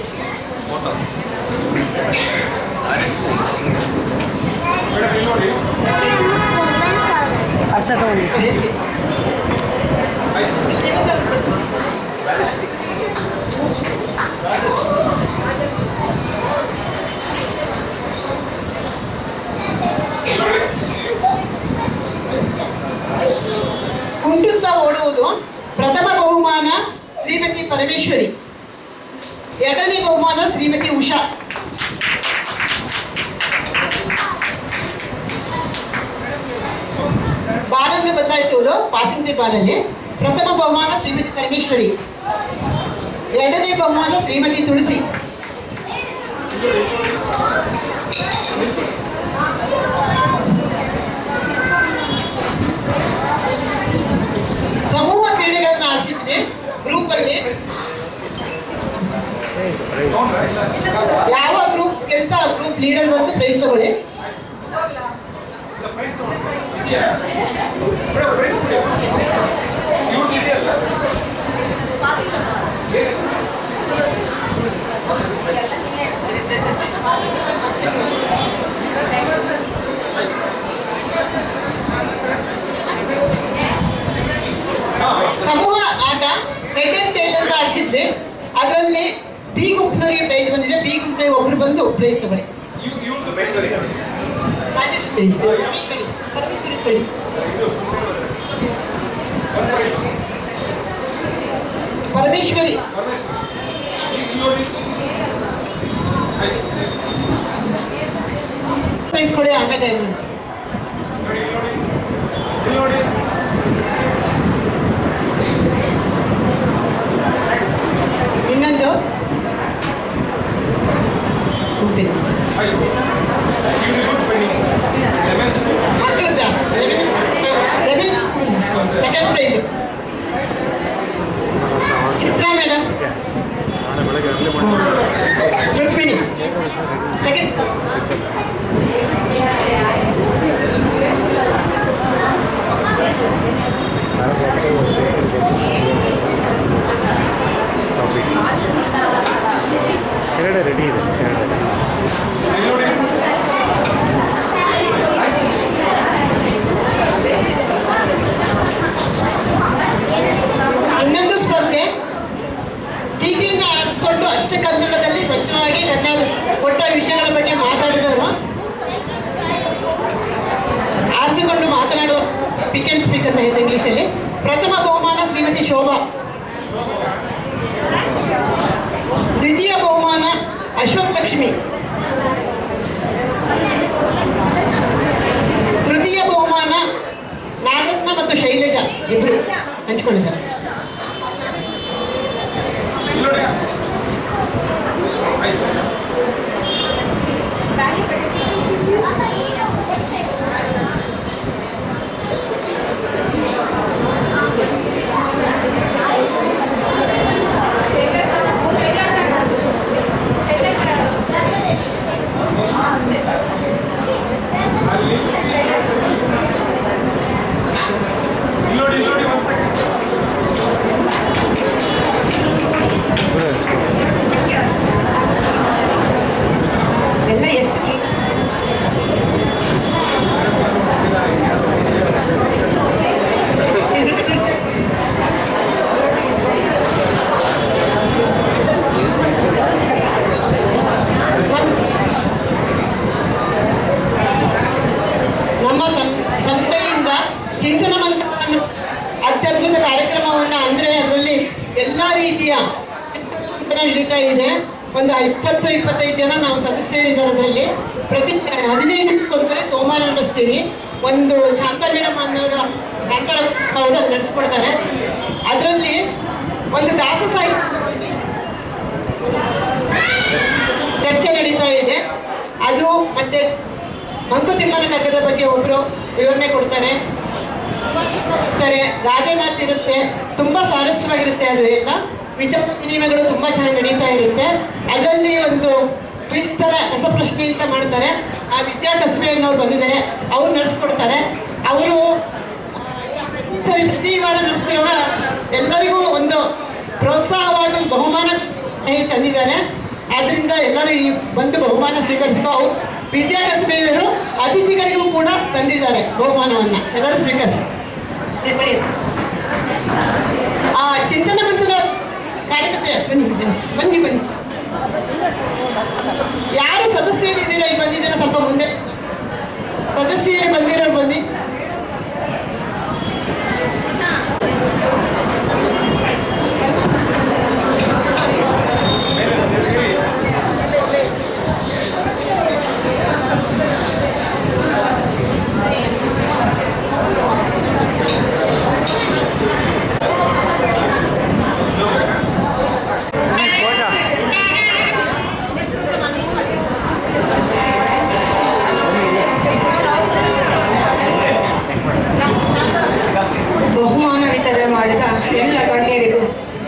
ಕುಂಟುತ್ತಾ ಓಡುವುದು. ಪ್ರಥಮ ಬಹುಮಾನ ಶ್ರೀಮತಿ ಪರಮೇಶ್ವರಿ. ಎರಡನೇ ಬಹುಮಾನ ಶ್ರೀಮತಿ ಉಷಾ. ಬಾಲನ್ನು ಬದಲಾಯಿಸುವುದು ಪಾಸಿಂಗ್ ದಿ ಬಾಲಲ್ಲಿ. ಪ್ರಥಮ ಬಹುಮಾನ ಶ್ರೀಮತಿ ಪರಮೇಶ್ವರಿ. ಎರಡನೇ ಬಹುಮಾನ ಶ್ರೀಮತಿ ತುಳಸಿ. ಸಮೂಹ ಕ್ರೀಡೆಗಳನ್ನು ಆಡಿಸಿದ್ರೆ ಗ್ರೂಪ್ ಅಲ್ಲಿ ಯಾವ ಗ್ರೂಪ್ ಗೆಲ್ತಾ ಆ ಗ್ರೂಪ್ ಲೀಡರ್ ಬಂದು ಪ್ರೈಸ್ ತಗೊಳ್ಳಿ. ಸಮೂಹ ಆಟ ಹೆಡ್ ಅಂಡ್ ಟೇಲ್ ಅಂತ ಆಡಿಸಿದ್ವಿ. ಅದರಲ್ಲಿ ಬಿ ಗುಂಪಿನವರಿಗೆ ಪ್ರೈಸ್ ಬಂದಿದೆ. ಬಿ ಗುಂಪಿನ ಒಬ್ರು ಬಂದು ಪ್ರೈಸ್ ತಗೊಳ್ಳಿ. ರಾಜಶ್ರೀ, ಪರಮೇಶ್ವರಿ, ಪರಮೇಶ್ವರಿ ಪ್ರೈಸ್ ಕೊಡಿ. ಆಮೇಲೆ ಇನ್ನೊಂದು ಮಕ್ಕಳದ ಮ್ಯೂಸಿಕ್ ಅಂತ ಹೇಳ್ತಾರೆ ಇಂಗ್ಲಿಷಲ್ಲಿ. ಪ್ರಥಮ ಬಹುಮಾನ ಶ್ರೀಮತಿ ಶೋಭಾ, ದ್ವಿತೀಯ ಬಹುಮಾನ ಅಶ್ವಥ್ ಲಕ್ಷ್ಮಿ, ತೃತೀಯ ಬಹುಮಾನ ನಾಗರತ್ನ ಮತ್ತು ಶೈಲಜಾ ಇಬ್ಬರು ಹಂಚಿಕೊಂಡಿದ್ದಾರೆ. ಎಲ್ಲ ಎಷ್ಟು ನಮ್ಮ ಸಂಸ್ಥೆಯಿಂದ ಚಿಂತನ ಮಂಥನವನ್ನು ಅತ್ಯದ್ಭುತ ಕಾರ್ಯಕ್ರಮವನ್ನು ಅಂದರೆ ಅದರಲ್ಲಿ ಎಲ್ಲ ರೀತಿಯ ಚಿಂತನ ನಡೀತಾ ಇದೆ. ಒಂದು 20-25 ಜನ ನಾವು ಸದಸ್ಯರಿದ್ದಾರೆ. ಅದರಲ್ಲಿ ಪ್ರತಿ 15 ದಿನಕ್ಕೊಂದ್ಸರಿ ಸೋಮವಾರ ನಡೆಸ್ತೀವಿ. ಒಂದು ಶಾಂತ ಮೇಡಮ್ ಅನ್ನೋರು ಅವರು ಅದು ನಡೆಸ್ಕೊಡ್ತಾರೆ. ಅದರಲ್ಲಿ ಒಂದು ದಾಸ ಸಾಹಿತ್ಯ ಚರ್ಚೆ ನಡೀತಾ ಇದೆ. ಅದು ಮತ್ತೆ ಮಂಕುತಿಮ್ಮನ ಕಗ್ಗದ ಬಗ್ಗೆ ಒಬ್ಬರು ವಿವರಣೆ ಕೊಡ್ತಾರೆ. ಗಾದೆ ಮಾತಿರುತ್ತೆ, ತುಂಬಾ ಸ್ವಾರಸ್ಯವಾಗಿರುತ್ತೆ. ಅದು ಎಲ್ಲ ವಿಚಾರ ವಿನಿಮಯಗಳು ತುಂಬಾ ಚೆನ್ನಾಗಿ ನಡೀತಾ ಇರುತ್ತೆ. ಅದರಲ್ಲಿ ಒಂದು ಕ್ವಿಜ್ ಥರ ರಸಪ್ರಶ್ನೆ ಅಂತ ಮಾಡ್ತಾರೆ. ಆ ವಿದ್ಯಾ ಕಸ್ಬೆಯನ್ನು ಅವ್ರು ಬಂದಿದ್ದಾರೆ, ಅವ್ರು ನಡೆಸ್ಕೊಡ್ತಾರೆ. ಅವರು ಪ್ರತಿ ವಾರ ನಡೆಸ್ತಿರುವ ಎಲ್ಲರಿಗೂ ಒಂದು ಪ್ರೋತ್ಸಾಹವಾಗಿ ಒಂದು ಬಹುಮಾನ ತಂದಿದ್ದಾರೆ. ಆದ್ರಿಂದ ಎಲ್ಲರೂ ಈ ಬಂದು ಬಹುಮಾನ ಸ್ವೀಕರಿಸಿಕೊ. ಅವರು ವಿದ್ಯಾ ಕಸ್ಬೆಯವರು ಅತಿಥಿಗಳಿಗೂ ಕೂಡ ತಂದಿದ್ದಾರೆ ಬಹುಮಾನವನ್ನು. ಎಲ್ಲರೂ ಸ್ವೀಕರಿಸಿ. ಆ ಚಿಂತನ ಮಂಥನ ಕಾರ್ಯಕರ್ತೆ ಬನ್ನಿ ಬನ್ನಿ. ಯಾರು ಸದಸ್ಯರಿದ್ದೀರಾ ಇಲ್ಲಿ ಬಂದಿದ್ದೀರಾ ಸ್ವಲ್ಪ ಮುಂದೆ. ಸದಸ್ಯರು ಬಂದಿರೋ ಬನ್ನಿ. ಬಹುಮಾನ ವಿತರಣೆ ಮಾಡಿದ ಎಲ್ಲ ಗಣ್ಯರಿಗೂ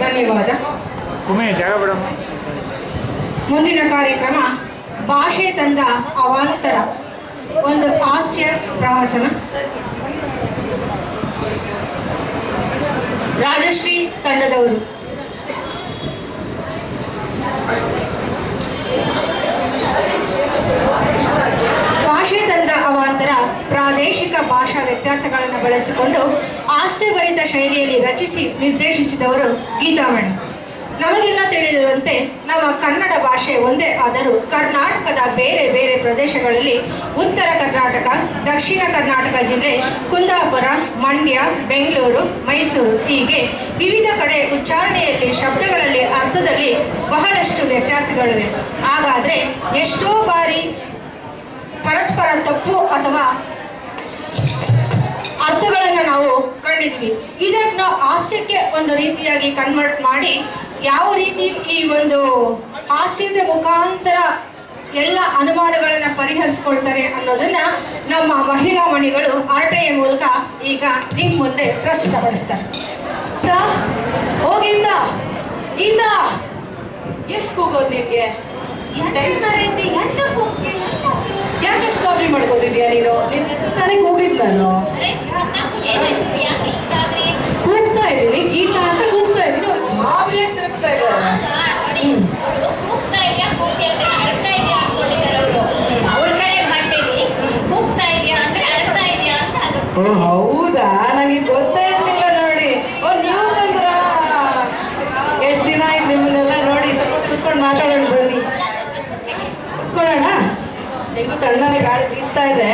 ಧನ್ಯವಾದ. ಮುಂದಿನ ಕಾರ್ಯಕ್ರಮ ಭಾಷೆ ತಂದ ಅವಾಂತರ, ಒಂದು ಹಾಸ್ಯ ಪ್ರಹಸನ. ರಾಜಶ್ರೀ ತಂಡದವರು. ಭಾಷೆ ತಂದ ಅವಾಂತರ ಪ್ರಾದೇಶಿಕ ಭಾಷಾ ವ್ಯತ್ಯಾಸಗಳನ್ನು ಬಳಸಿಕೊಂಡು ಹಾಸ್ಯಭರಿತ ಶೈಲಿಯಲ್ಲಿ ರಚಿಸಿ ನಿರ್ದೇಶಿಸಿದವರು ಗೀತಾಮಣಿ. ನಮಗೆಲ್ಲ ತಿಳಿದಿರುವಂತೆ ನಮ್ಮ ಕನ್ನಡ ಭಾಷೆ ಒಂದೇ ಆದರೂ ಕರ್ನಾಟಕದ ಬೇರೆ ಬೇರೆ ಪ್ರದೇಶಗಳಲ್ಲಿ ಉತ್ತರ ಕರ್ನಾಟಕ, ದಕ್ಷಿಣ ಕರ್ನಾಟಕ ಜಿಲ್ಲೆ, ಕುಂದಾಪುರ, ಮಂಡ್ಯ, ಬೆಂಗಳೂರು, ಮೈಸೂರು ಹೀಗೆ ವಿವಿಧ ಕಡೆ ಉಚ್ಚಾರಣೆಯಲ್ಲಿ, ಶಬ್ದಗಳಲ್ಲಿ, ಅರ್ಥದಲ್ಲಿ ಬಹಳಷ್ಟು ವ್ಯತ್ಯಾಸಗಳಿವೆ. ಹಾಗಾದರೆ ಎಷ್ಟೋ ಬಾರಿ ಪರಸ್ಪರ ತಪ್ಪು ಅಥವಾ ಅರ್ಥಗಳನ್ನು ನಾವು ಕಂಡಿದ್ವಿ. ಇದನ್ನು ಹಾಸ್ಯಕ್ಕೆ ಒಂದು ರೀತಿಯಾಗಿ ಕನ್ವರ್ಟ್ ಮಾಡಿ ಯಾವ ರೀತಿ ಈ ಒಂದು ಹಾಸ್ಯದ ಮುಖಾಂತರ ಎಲ್ಲ ಅನುಮಾನಗಳನ್ನು ಪರಿಹರಿಸ್ಕೊಳ್ತಾರೆ ಅನ್ನೋದನ್ನ ನಮ್ಮ ಮಹಿಳಾ ಮಣಿಗಳು ಆರ್ಟೆಯ ಮೂಲಕ ಈಗ ನಿಮ್ಮ ಮುಂದೆ ಪ್ರಸ್ತುತಪಡಿಸ್ತಾರೆ. ಹೋಗಿಂದ ಗೀತಾ, ಎಷ್ಟು ಕೂಗೋದು ನಿಮ್ಗೆ? ಯಾಕೆ ಸ್ಟಾಬ್ರಿ ಮಾಡ್ಕೋತಿದ್ಯಾ ನೀನು? ನಿನ್ನ ತಾನೇ ಹೋಗಿದ್ ನಾನು ಕೂಗ್ತಾ ಇದ್ದೀನಿ, ಗೀತಾ ಅಂತ ಕೂಗ್ತಾ ಇದ್ದೀನಿ. ಅವ್ರು ಗಾಬರಿಯಾಗಿ ತಿರುಗ್ತಾ ಇದ್ದಾರೆ. ಅವ್ರ ಕಡೆ ಭಾಷೆಯಲ್ಲಿ ಹೋಗ್ತಾ ಇದೆಯಾ ಅಂದ್ರೆ ಅಳ್ತಾ ಇದೆಯಾ ಅಂತ ಅದು. ಹೌದಾ? ನನಗೆ ಗೊತ್ತೇ ಇರ್ಲಿಲ್ಲ ನೋಡಿ. ನೀವು ಬಂದ್ರ? ಎಷ್ಟು ದಿನ ಆಯ್ತು ನಿಮ್ಮನ್ನೆಲ್ಲ ನೋಡಿ. ಸ್ವಲ್ಪ ಕುತ್ಕೊಂಡು ಮಾತಾಡೋಣ ಬನ್ನಿ. ಕುತ್ಕೊಳ್ಳೋಣ. ಹೆಂಗೂ ತಣ್ಣನೆ ಗಾಳಿ ಬೀರ್ತಾ ಇದೆ.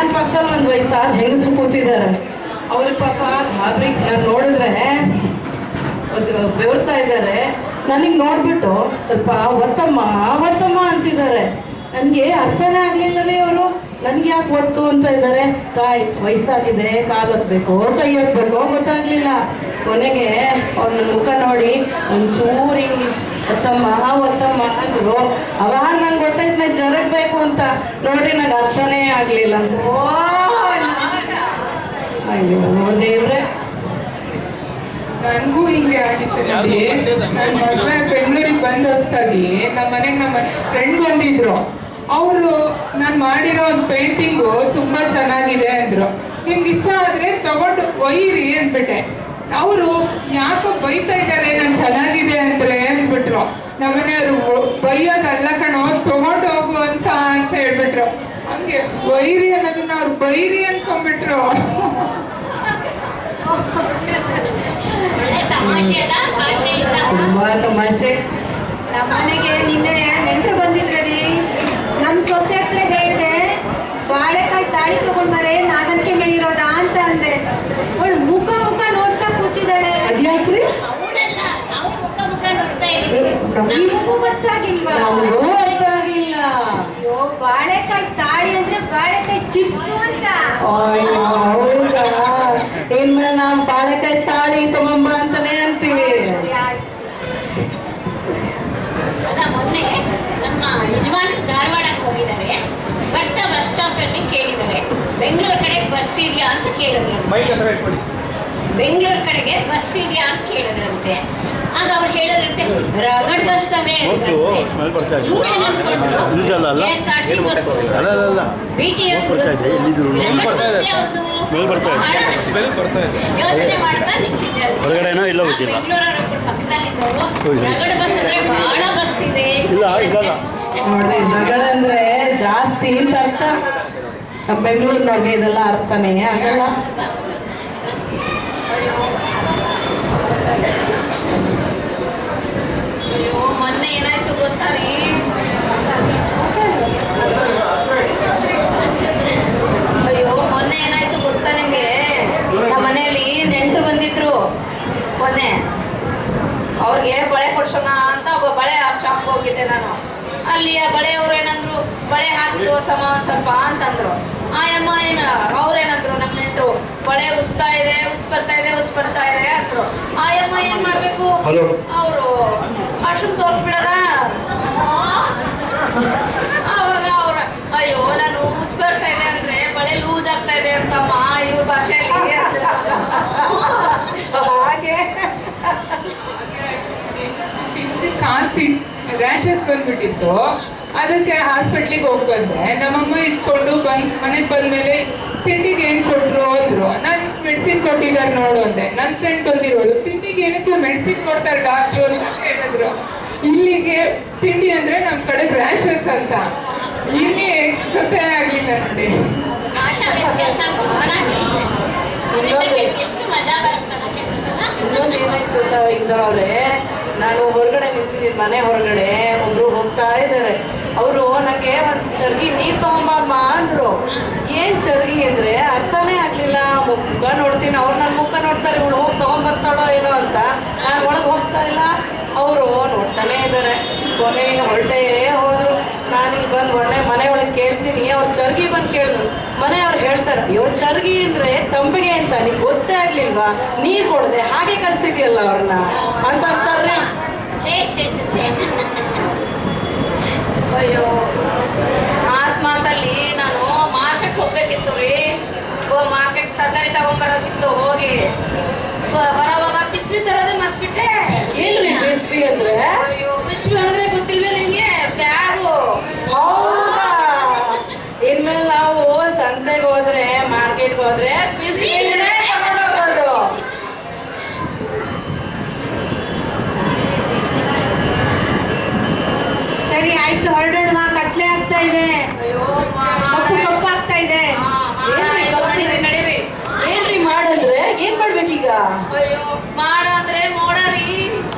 ನನ್ನ ಪಕ್ಕದಲ್ಲಿ ಒಂದು ವಯಸ್ಸಾದ ಹೆಂಗಸರು ಕೂತಿದ್ದಾರೆ. ಅವ್ರ ಪಾಪ ಗಾಬರಿ ನಾನು ನೋಡಿದ್ರೆ ಬೆವರ್ತಾ ಇದ್ದಾರೆ. ನನಗೆ ನೋಡ್ಬಿಟ್ಟು ಸ್ವಲ್ಪ ಒತ್ತಮ್ಮ ಒತ್ತಮ್ಮ ಅಂತಿದ್ದಾರೆ. ನನಗೆ ಅರ್ಥನೇ ಆಗ್ಲಿಲ್ಲ ರೀ ಅವರು. ನನ್ಗೆ ಯಾಕೆ ಒತ್ತು ಅಂತ ಇದ್ದಾರೆ. ವಯಸ್ಸಾಗಿದೆ, ಕಾಲು ಹೊತ್ಬೇಕು, ಕೈ ಹೊತ್ಬೇಕು ಗೊತ್ತಾಗ್ಲಿಲ್ಲ. ಕೊನೆಗೆ ಅವ್ರ ಮುಖ ನೋಡಿ ಒಂಚೂರು ಹಿಂಗೆ ಒತ್ತಮ್ಮ ಒತ್ತಮ್ಮ ಅಂದ್ರು. ಅವಾಗ ನಂಗೆ ಗೊತ್ತಾಯ್ತು ನಾನು ಜರಗಬೇಕು ಅಂತ. ನೋಡಿ ನಂಗೆ ಅರ್ಥನೇ ಆಗ್ಲಿಲ್ಲ. ಅಯ್ಯೋ ದೇವ್ರೆ, ನನಗೂ ಹಿಂಗೆ ಆಗಿತ್ತು ನೋಡಿ. ನನ್ನ ಮದುವೆ ಬೆಂಗಳೂರಿಗೆ ಬಂದು ಹೊಸ್ತಾಗಿ ನಮ್ಮ ಫ್ರೆಂಡ್ ಬಂದಿದ್ರು. ಅವರು ನಾನು ಮಾಡಿರೋ ಒಂದು ಪೇಂಟಿಂಗು ತುಂಬಾ ಚೆನ್ನಾಗಿದೆ ಅಂದ್ರು. ನಿಮ್ಗೆ ಇಷ್ಟ ಆದ್ರೆ ತಗೊಂಡು ಒಯ್ಯಿರಿ ಅಂದ್ಬಿಟ್ಟೆ. ಅವರು ಯಾಕೋ ಬೈತಾ ಇದ್ದಾರೆ ನಾನು ಚೆನ್ನಾಗಿದೆ ಅಂದ್ರೆ ಅಂದ್ಬಿಟ್ರು. ನಮ್ಮನೆಯವರು ಬೈಯೋದಲ್ಲ ಕಣೋ ತಗೊಂಡು ಹೋಗು ಅಂತ ಹೇಳ್ಬಿಟ್ರು. ಹಂಗೆ ಒಯ್ಯಿರಿ ಅನ್ನೋದನ್ನ ಅವ್ರು ಬೈರಿ ಅನ್ಕೊಂಡ್ಬಿಟ್ರು. ತುಂಬಾ ತಮಾಷೆ. ನಮ್ಮ ಮನೆಗೆ ನಿನ್ನೆ ನೆಂಟರು ಬಂದಿದ್ರೆ ರೀ. ನಮ್ಮ ಸೊಸೆ ಹತ್ರ ಹೇಳಿದೆ, ಬಾಳೆಕಾಯಿ ತಾಳಿ ತಗೊಂಡ್ಬಾರೆ ನಾಗನ್ಕೆ ಮೇಲಿರೋದ ಅಂತ ಅಂದೆ. ಅವಳು ಮುಖ ನೋಡ್ತಾ ಕೂತಿದ್ದಾಳೆ. ಅದ್ಯಾಕ್ರಿ? ಅವಳಲ್ಲ, ನಾವು ಮುಖ ನೋಡ್ತಾ ಇದ್ದೀವಿ. ನಿಮಗೂ ಗೊತ್ತಾಗಿಲ್ವಾ? ನಮಗೂ ಗೊತ್ತಾಗಿಲ್ಲ. ಅಯ್ಯೋ, ಬಾಳೆಕಾಯಿ ತಾಳಿ ಅಂದ್ರೆ ಬಾಳೆಕಾಯಿ ಚಿಪ್ಸು ಅಂತ. ಅಯ್ಯೋ ಹೌದಾ? ಇನ್ಮೇಲೆ ನಾವು ಬಾಳೆಕಾಯಿ ತಾಳಿ ತಗೊಂಬ ಅಂತಾನೆ ಅಂತೀವಿ. ಅಲ್ಲ, ಮೊನ್ನೆ ನಮ್ಮ ಯಜಮಾನ್ ಧಾರವಾಡಕ್ಕೆ ಹೋಗಿದ್ದಾರೆ. ಬರ್ತಾ ಬಸ್ ಸ್ಟಾಪ್ ಅಲ್ಲಿ ಕೇಳಿದ್ದಾರೆ, ಬೆಂಗಳೂರು ಕಡೆ ಬಸ್ ಇದೆಯಾ ಅಂತ ಕೇಳಿದ್ರು. ಬೆಂಗಳೂರು ಕಡೆಗೆ ಬಸ್ ಇದೆಯಾ ಅಂತ ಕೇಳಿದ್ರಂತೆ. ಆಗ ಅವ್ರು ಹೇಳಿದ್ರಂತೆ ರಗಡ್ ಬಸ್ ಅವೇ ಯೋಚನೆ ಮಾಡ್ತಾ ಹೊರಗಡೆನೋ ಇಲ್ಲ ಗೊತ್ತಿಲ್ಲ. ರಗಡ್ ಬಸ್ ಅಂದ್ರೆ ಬಹಳ ಬಸ್ ಇದೆ. ನೋಡಿ, ಜಗಳಂದ್ರೆ ಜಾಸ್ತಿ ಅಂತ ಅರ್ಥ. ನಮ್ಮ ಬೆಂಗಳೂರಿನವ್ರಿಗೆ ಇದೆಲ್ಲ ಅರ್ಥನೇ ಆಗಲ್ಲ. ಅಯ್ಯೋ, ಮೊನ್ನೆ ಏನಾಯ್ತು ಗೊತ್ತಾ ರೀ? ಅಯ್ಯೋ, ಮೊನ್ನೆ ಏನಾಯ್ತು ಗೊತ್ತಾ ನಿಮ್ಗೆ? ನಮ್ಮ ಮನೆಯಲ್ಲಿ ನೆಂಟರು ಬಂದಿದ್ರು ಮೊನ್ನೆ. ಅವ್ರಿಗೆ ಬಳೆ ಕೊಡ್ಸೋಣ ಅಂತ ಬಳೆ ಶಾಪ್ಗೆ ಹೋಗಿದ್ದೆ ನಾನು. ಅಲ್ಲಿ ಆ ಬಳೆಯವ್ರು ಏನಂದ್ರು, ಬಳೆ ಹಾಕಿ ತೋರ್ಸಮ್ಮ ಒಂದ್ ಸ್ವಲ್ಪ ಅಂತಂದ್ರು. ಆಯಮ್ಮ ಅವ್ರೇನಂದ್ರು, ನಮ್ಮ ನೆಂಟರು ಬಳೆ ಉಚ್ತಾ ಇದೆ, ಉಚ್ ಬರ್ತಾ ಇದೆ ಅಂದ್ರು. ಆಯಮ್ಮ ಏನ್ ಮಾಡ್ಬೇಕು, ಅವರು ವಾಶ್ರೂಮ್ ತೋರ್ಸ್ಬಿಡದ. ಅವಾಗ ಅವ್ರ ಅಯ್ಯೋ ನಾನು ಉಚ್ ಬರ್ತಾ ಇದೆ ಅಂದ್ರೆ ಬಳೆ ಲೂಸ್ ಆಗ್ತಾ ಇದೆ ಅಂತಮ್ಮ ಇವ್ರ ಭಾಷೆಯಲ್ಲಿ. ಹಾಗೆ ಕಾಂತಿ ರ್ಯಾಷಸ್ ಬಂದ್ಬಿಟ್ಟಿತ್ತು. ಅದಕ್ಕೆ ಹಾಸ್ಪಿಟ್ಲಿಗೆ ಹೋಗಿ ಬಂದೆ. ನಮ್ಮಮ್ಮ ಇಟ್ಕೊಂಡು ಮನೆಗೆ ಬಂದ್ಮೇಲೆ ತಿಂಡಿಗೆ ಏನ್ ಕೊಟ್ರು ಅಂದ್ರು. ನಾನು ಮೆಡಿಸಿನ್ ಕೊಟ್ಟಿದ್ದಾರೆ ನೋಡು ಅಂದೆ. ನನ್ನ ಫ್ರೆಂಡ್ ಬಂದಿರೋಳು, ತಿಂಡಿಗೆ ಏನಕ್ಕೆ ಮೆಡಿಸಿನ್ ಕೊಡ್ತಾರೆ ಡಾಕ್ಟ್ರು ಅಂತ ಹೇಳಿದ್ರು. ಇಲ್ಲಿಗೆ ತಿಂಡಿ ಅಂದ್ರೆ ನಮ್ ಕಡೆ ರ್ಯಾಷಸ್ ಅಂತ. ಇಲ್ಲಿ ಗೊತ್ತೇ ಆಗ್ಲಿಲ್ಲ ನೋಡಿ. ಭಾಷಾ ವ್ಯತ್ಯಾಸ ಬಹಳ ಇದೆ. ಎಷ್ಟು ಮಜಾ ಬರುತ್ತಲ್ಲ ಕೆಲಸನ. ಇನ್ನೊಂದು ಏನಾಯ್ತು ಗೊತ್ತಾ ಇಂದವ್ರೆ, ನಾನು ಹೊರಗಡೆ ನಿಂತಿದ್ದೀನಿ, ಮನೆ ಹೊರಗಡೆ ಒಬ್ರು ಹೋಗ್ತಾ ಇದ್ದಾರೆ. ಅವರು ನನಗೆ ಒಂದು ಚರ್ಗಿ ನೀರು ತಗೊಂಬಮ್ಮ ಅಂದ್ರು. ಏನ್ ಚರ್ಗಿ ಅಂದ್ರೆ ಅರ್ಥನೇ ಆಗ್ಲಿಲ್ಲ. ಮುಖ ನೋಡ್ತೀನಿ, ಅವ್ರು ನನ್ನ ಮುಖ ನೋಡ್ತಾರೆ, ಇವಳು ಹೋಗಿ ತಗೊಂಬರ್ತಾಳೋ ಏನೋ ಅಂತ. ನಾನು ಒಳಗೆ ಹೋಗ್ತಾ ಇಲ್ಲ, ಅವರು ನೋಡ್ತಾನೆ ಇದ್ದಾರೆ. ಕೊನೆಗೆ ಹೊರಟೇ ಹೋದ್ರು. ನಾನೀಗ ಬಂದು ಮನೆ ಒಳಗೆ ಕೇಳ್ತೀನಿ, ಅವ್ರು ಚರ್ಗಿ ಬಂದು ಕೇಳಿದ್ರು. ಮನೆಯವ್ರು ಹೇಳ್ತಾರೆ, ಅಯ್ಯೋ ಚರ್ಗಿ ಅಂದ್ರೆ ತಂಬಿಗೆ ಅಂತ ನಿಮ್ಗೆ ಗೊತ್ತೇ ಆಗ್ಲಿಲ್ವಾ, ನೀರ್ ಕೊಡದೆ ಹಾಗೆ ಕಳ್ಸಿದ್ಯಲ್ಲ ಅವ್ರನ್ನ ಅಂತ ಅಂತಾರೆ. ಅಯ್ಯೋ, ಮಾತಲ್ಲಿ ನಾನು ಮಾರ್ಕೆಟ್ ಹೋಗ್ಬೇಕಿತ್ತು ರೀ. ಮಾರ್ಕೆಟ್ ತರಕಾರಿ ತಗೊಂಡ್ಬರೋದಿತ್ತು. ಹೋಗಿ ಬರೋವಾಗ ಪಿಸ್ವಿ ತರೋದೇ ಮರ್ತ್ಬಿಟ್ಟೆ. ಏನ್ರಿ ಬಿಸ್ವಿ ಅಂದ್ರೆ? ಅಯ್ಯೋ, ಪಿಸ್ವಿ ಅಂದ್ರೆ ಗೊತ್ತಿಲ್ವೇ ನಿಮ್ಗೆ? ಬ್ಯಾಗು. ಹೌದಾ? ಇನ್ಮೇಲೆ ನಾವು ಸಂತೆಗೆ ಹೋದ್ರೆ, ಮಾರ್ಕೆಟ್ಗೆ ಹೋದ್ರೆ ಬಿಸ್ವಿನೇ ತಗೊಂಡೋಗೋದು. ಸರಿ ಆಯ್ತು, ಹೊರಡೋಣ. ಕತ್ಲೆ ಆಗ್ತಾ ಇದೆ. ಅಯ್ಯೋ, ಕಪ್ಪು ಆಗ್ತಾ ಇದೆ. ನಡೀರಿ. ಏನ್ರಿ ಮಾಡಂದ್ರೆ ಏನ್ ಮಾಡ್ಬೇಕೀಗ? ಅಯ್ಯೋ, ಮಾಡ ಅಂದ್ರೆ ಮೋಡ ರೀ.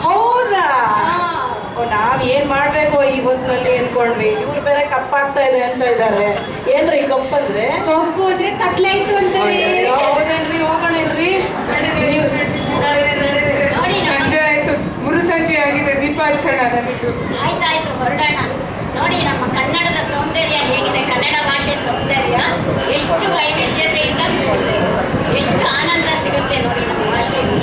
ಹೌದಾ? ನಾವ್ ಏನ್ ಮಾಡ್ಬೇಕು ಈ ಹೊತ್ತಿನಲ್ಲಿ ಅನ್ಕೊಂಡೆ. ತಗೊಂಡ್ವಿ. ಇವ್ರು ಬೇರೆ ಕಪ್ಪಾಗ್ತಾ ಇದೆ ಅಂತ ಇದ್ದಾರೆ. ಏನ್ರಿ ಕಪ್ಪಂದ್ರೆ? ಕಪ್ಪು ಅಂದ್ರೆ ಕಟ್ಲಾಯ್ತು ಅಂತಾರೆ. ಹೌದೇನ್ರಿ? ಹೋಗೋಣೇನ್ರಿ? ನೋಡಿ ಸಂಜೆ ಆಯ್ತು, ಮುರು ಸಂಜೆ ಆಗಿದೆ, ದೀಪ ಹಚ್ಚೋಣ ನಮಗೂ. ಆಯ್ತಾಯ್ತು, ಹೊರಡೋಣ. ನೋಡಿ ನಮ್ಮ ಕನ್ನಡದ ಸೌಂದರ್ಯ ಹೇಗಿದೆ, ಕನ್ನಡ ಭಾಷೆ ಸೌಂದರ್ಯ ಎಷ್ಟು ವೈವಿಧ್ಯತೆಯಿಂದ ಕೂಡಿದೆ, ಎಷ್ಟು ಆನಂದ ಸಿಗುತ್ತೆ ನೋಡಿ ನಮ್ಮ ಭಾಷೆಯಲ್ಲಿ.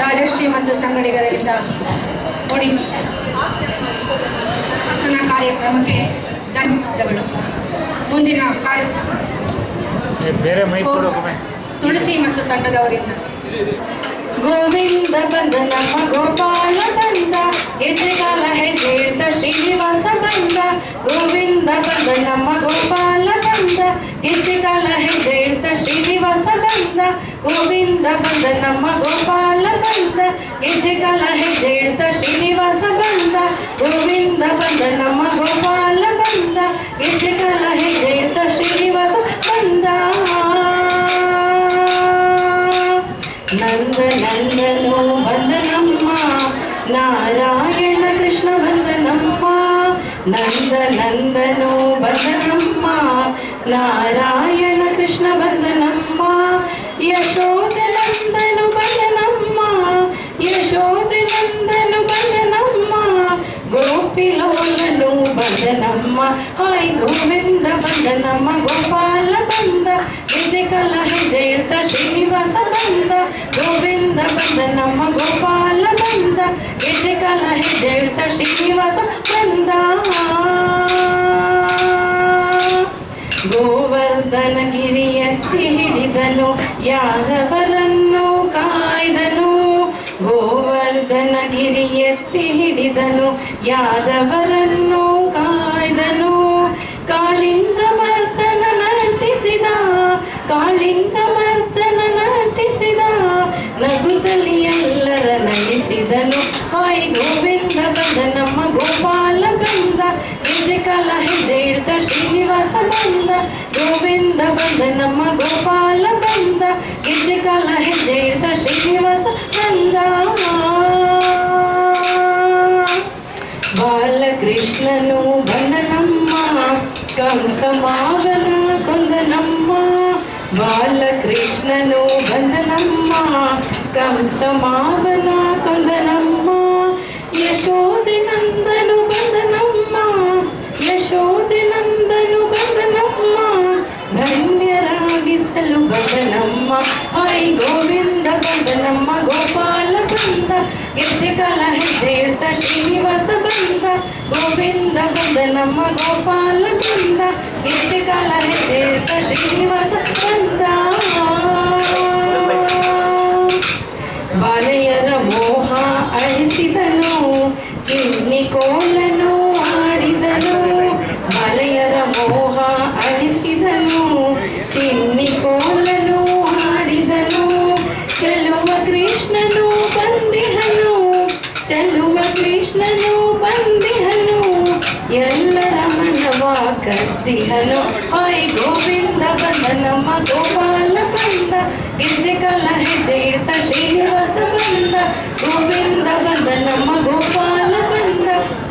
ರಾಜಶ್ರೀ ಮತ್ತು ಸಂಗಡಿಗರಿಂದ ನೋಡಿ ಹಾಸನ ಕಾರ್ಯಕ್ರಮಕ್ಕೆ ಧನ್ಯವಾದಗಳು. ಮುಂದಿನ ಕಾರ್ಯಕ್ರಮ ಬೇರೆ ಮೈ ತುಳಸಿ ಮತ್ತು ತಂಡದವರಿಂದ. ಗೋವಿಂದ ಬಂದ ನಮ್ಮ ಗೋಪಾಲ ಬಂದ, ಹೆಜ್ಜೆಗಾಲ ಹೆಜ್ಜೆ ಇಡ್ದ ಶ್ರೀನಿವಾಸ ಬಂದ. ಗೋವಿಂದ ಬಂದ ನಮ್ಮ ಗೋಪಾಲ ಬಂದ, ಹೆಜ್ಜೆಗಾಲ ಹೆಜ್ಜೆ ಇಡ್ದ ಶ್ರೀನಿವಾಸ ಬಂದ. ಗೋವಿಂದ ಬಂದ ನಮ್ಮ ಗೋಪಾಲ ಬಂದ, ಹೆಜ್ಜೆಗಾಲ ಹೆಜ್ಜೆ ಇಡ್ದ ಶ್ರೀನಿವಾಸ ಬಂದ. ಗೋವಿಂದ ಬಂದ ನಮ್ಮ ಗೋಪಾಲ ಬಂದ, ಹೆಜ್ಜೆಗಾಲ ಹೆಜ್ಜೆ ಇಡ್ದ ಶ್ರೀನಿವಾಸ ಬಂದ. ನಂದ ನಂದನೋ ಬಂದ ನಮ್ಮ ನಾರಾಯಣ ಕೃಷ್ಣ ಬಂದ ನಮ್ಮ. ನಂದ ನಂದನೋ ಬಂದ ನಮ್ಮ ನಾರಾಯಣ ಕೃಷ್ಣ ಬಂದ ನಮ್ಮ. ಯಶೋಧ ನಂದನು ಬಂದ ನಮ್ಮ, ಯಶೋಧ ನಂದನು ಬಂದ ನಮ್ಮ. ಗೋಪಿಲೋಲನು ಬಂದ ನಮ್ಮ. ಹಾಯ್ ಗೋವಿಂದ ಬಂದ ನಮ್ಮ ಗೋಪಾಲ ಬಂದ, ಹೆಜ್ಜೆಗಾಲ ಹೆಜ್ಜೆ ಇಡ್ದ ಶ್ರೀನಿವಾಸ ಬಂದ. ಗೋವಿಂದ ಬಂದ ನಮ್ಮ ಗೋಪಾಲ ಬಂದ, ಹೆಜ್ಜೆಗಾಲ ಹೆಜ್ಜೆ ಇಡ್ದ ಶ್ರೀನಿವಾಸ ಬಂದ. ಗೋವರ್ಧನ ಗಿರಿಯತ್ತಿ ಹಿಡಿದನು, ಯಾದವರನ್ನು ಕಾಯ್ದನು. ಗೋವರ್ಧನ ಗಿರಿಯತ್ತಿ ಹಿಡಿದನು, ಯಾದವರನ್ನು ಕಾಯ್ದನು. ಕಾಳಿಂಗ ಮರ್ತನ ನರ್ತಿಸಿದ, ಕಾಳಿಂಗ ಮರ್ತನ ನರ್ತಿಸಿದ. ನಗುತ್ತಲಿ ಎಲ್ಲರ ನಗಿಸಿದನು. ಹಾಯ್ ಗೋವಿಂದ ಬಂದ ನಮ್ಮ ಗೋಪಾಲ ಬಂದ, ಹೆಜ್ಜೆಗಾಲ ಹೆಜ್ಜೆ ಇಡ್ದ ಶ್ರೀನಿವಾಸ ಬಂದ. ಗೋವಿಂದ ಬಂದ ನಮ್ಮ ಗೋಪಾಲ ಬಂದ, ಹೆಜ್ಜೆಗಾಲ ಹೆಜ್ಜೆ ಇಡ್ದ ಶ್ರೀನಿವಾಸ ಬಂದ. ಬಾಲಕೃಷ್ಣನು ಬಂದ ನಮ್ಮ, ಕಂಸಮಾವನ ಕೊಂದ ನಮ್ಮ. ಬಾಲಕೃಷ್ಣನು ಬಂದ ನಮ್ಮ, ಕಂಸಮಾವನ ಕೊಂದ ನಮ್ಮ. ಯಶೋಧೆ ನಂದನು ಬಂದ ನಮ್ಮ, ಯಶೋಧೆ ನಂದನು ಬಂದ ನಮ್ಮ. ಧನ್ಯರಾಗಿಸಲು ಬಂದ ನಮ್ಮ. ಹಾಯ್ ಗೋವಿಂದ ಬಂದ ನಮ್ಮ ಗೋಪಾಲ ಬಂದ, ಹೆಜ್ಜೆಗಾಲ ಹೆಜ್ಜೆ ಇಡ್ದ ಶ್ರೀನಿವಾಸ ಬಂದ. ಗೋವಿಂದ ಬಂದ ನಮ್ಮ ಗೋಪಾಲ ಬಂದ, ಹೆಜ್ಜೆಗಾಲ ಹೆಜ್ಜೆ ಇಡ್ದ ಶ್ರೀನಿವಾಸ ಬಂದ. ಬಾಲೆಯರ ಮೋಹ ಅಳಿಸಿದನು, ಚಿನ್ನಿ ಕೋಲನು ಆಡಿದನು. ಬಾಲೆಯರ ಮೋಹ ಅಳಿಸಿದನು, ಚಿನ್ನಿ ಕೋಲನು ಆಡಿದನು. ಚೆಲುವ ಕೃಷ್ಣನು ಬಂದಿಹನು, ಚೆಲುವ ಕೃಷ್ಣನು ಬಂದಿಹನು. ಎಲ್ಲರ ಮನವ ಕದ್ದಿಹನು. ಹಾಯ್ ಗೋವಿಂದ ಬಂದ ನಮ್ಮ ಗೋಪಾಲ ಬಂದ, ಹೆಜ್ಜೆಗಾಲ ಹೆಜ್ಜೆ ಇಡ್ದ ಶ್ರೀನಿವಾಸ ಬಂದ. ಗೋವಿಂದ ಬಂದ ನಮ್ಮ ಗೋಪಾಲ ಬಂದ,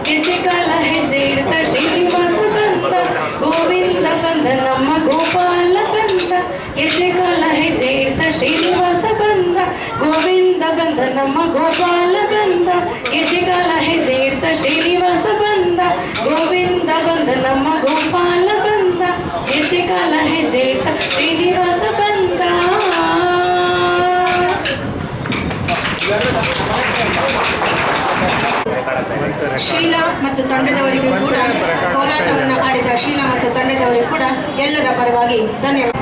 ಹೆಜ್ಜೆಗಾಲ ಹೆಜ್ಜೆ ಇಡ್ದ ಶ್ರೀನಿವಾಸ ಬಂದ. ಗೋವಿಂದ ಬಂದ ನಮ್ಮ ಗೋಪಾಲ ಬಂದ, ಹೆಜ್ಜೆಗಾಲ ಹೆಜ್ಜೆ ಇಡ್ದ ಶ್ರೀನಿವಾಸ ಬಂದ. ಗೋವಿಂದ ಬಂದ ನಮ್ಮ ಗೋಪಾಲ ಬಂದ, ಹೆಜ್ಜೆಗಾಲ ಹೆಜ್ಜೆ ಇಡ್ದ ಶ್ರೀನಿವಾಸ ಬಂದ. ಗೋವಿಂದ ಬಂದ ನಮ್ಮ ಗೋಪಾಲ ಬಂದ, ಹೆಜ್ಜೆಗಾಲ ಹೆಜ್ಜೆ ಇಡ್ದ ಶ್ರೀನಿವಾಸ ಬಂದ. ಶೀಲಾ ಮತ್ತು ತಂಡದವರಿಗೂ ಕೂಡ, ಹೋರಾಟವನ್ನು ಆಡಿದ ಶೀಲಾ ಮತ್ತು ತಂಡದವರಿಗೂ ಕೂಡ ಎಲ್ಲರ ಪರವಾಗಿ ಧನ್ಯವಾದ.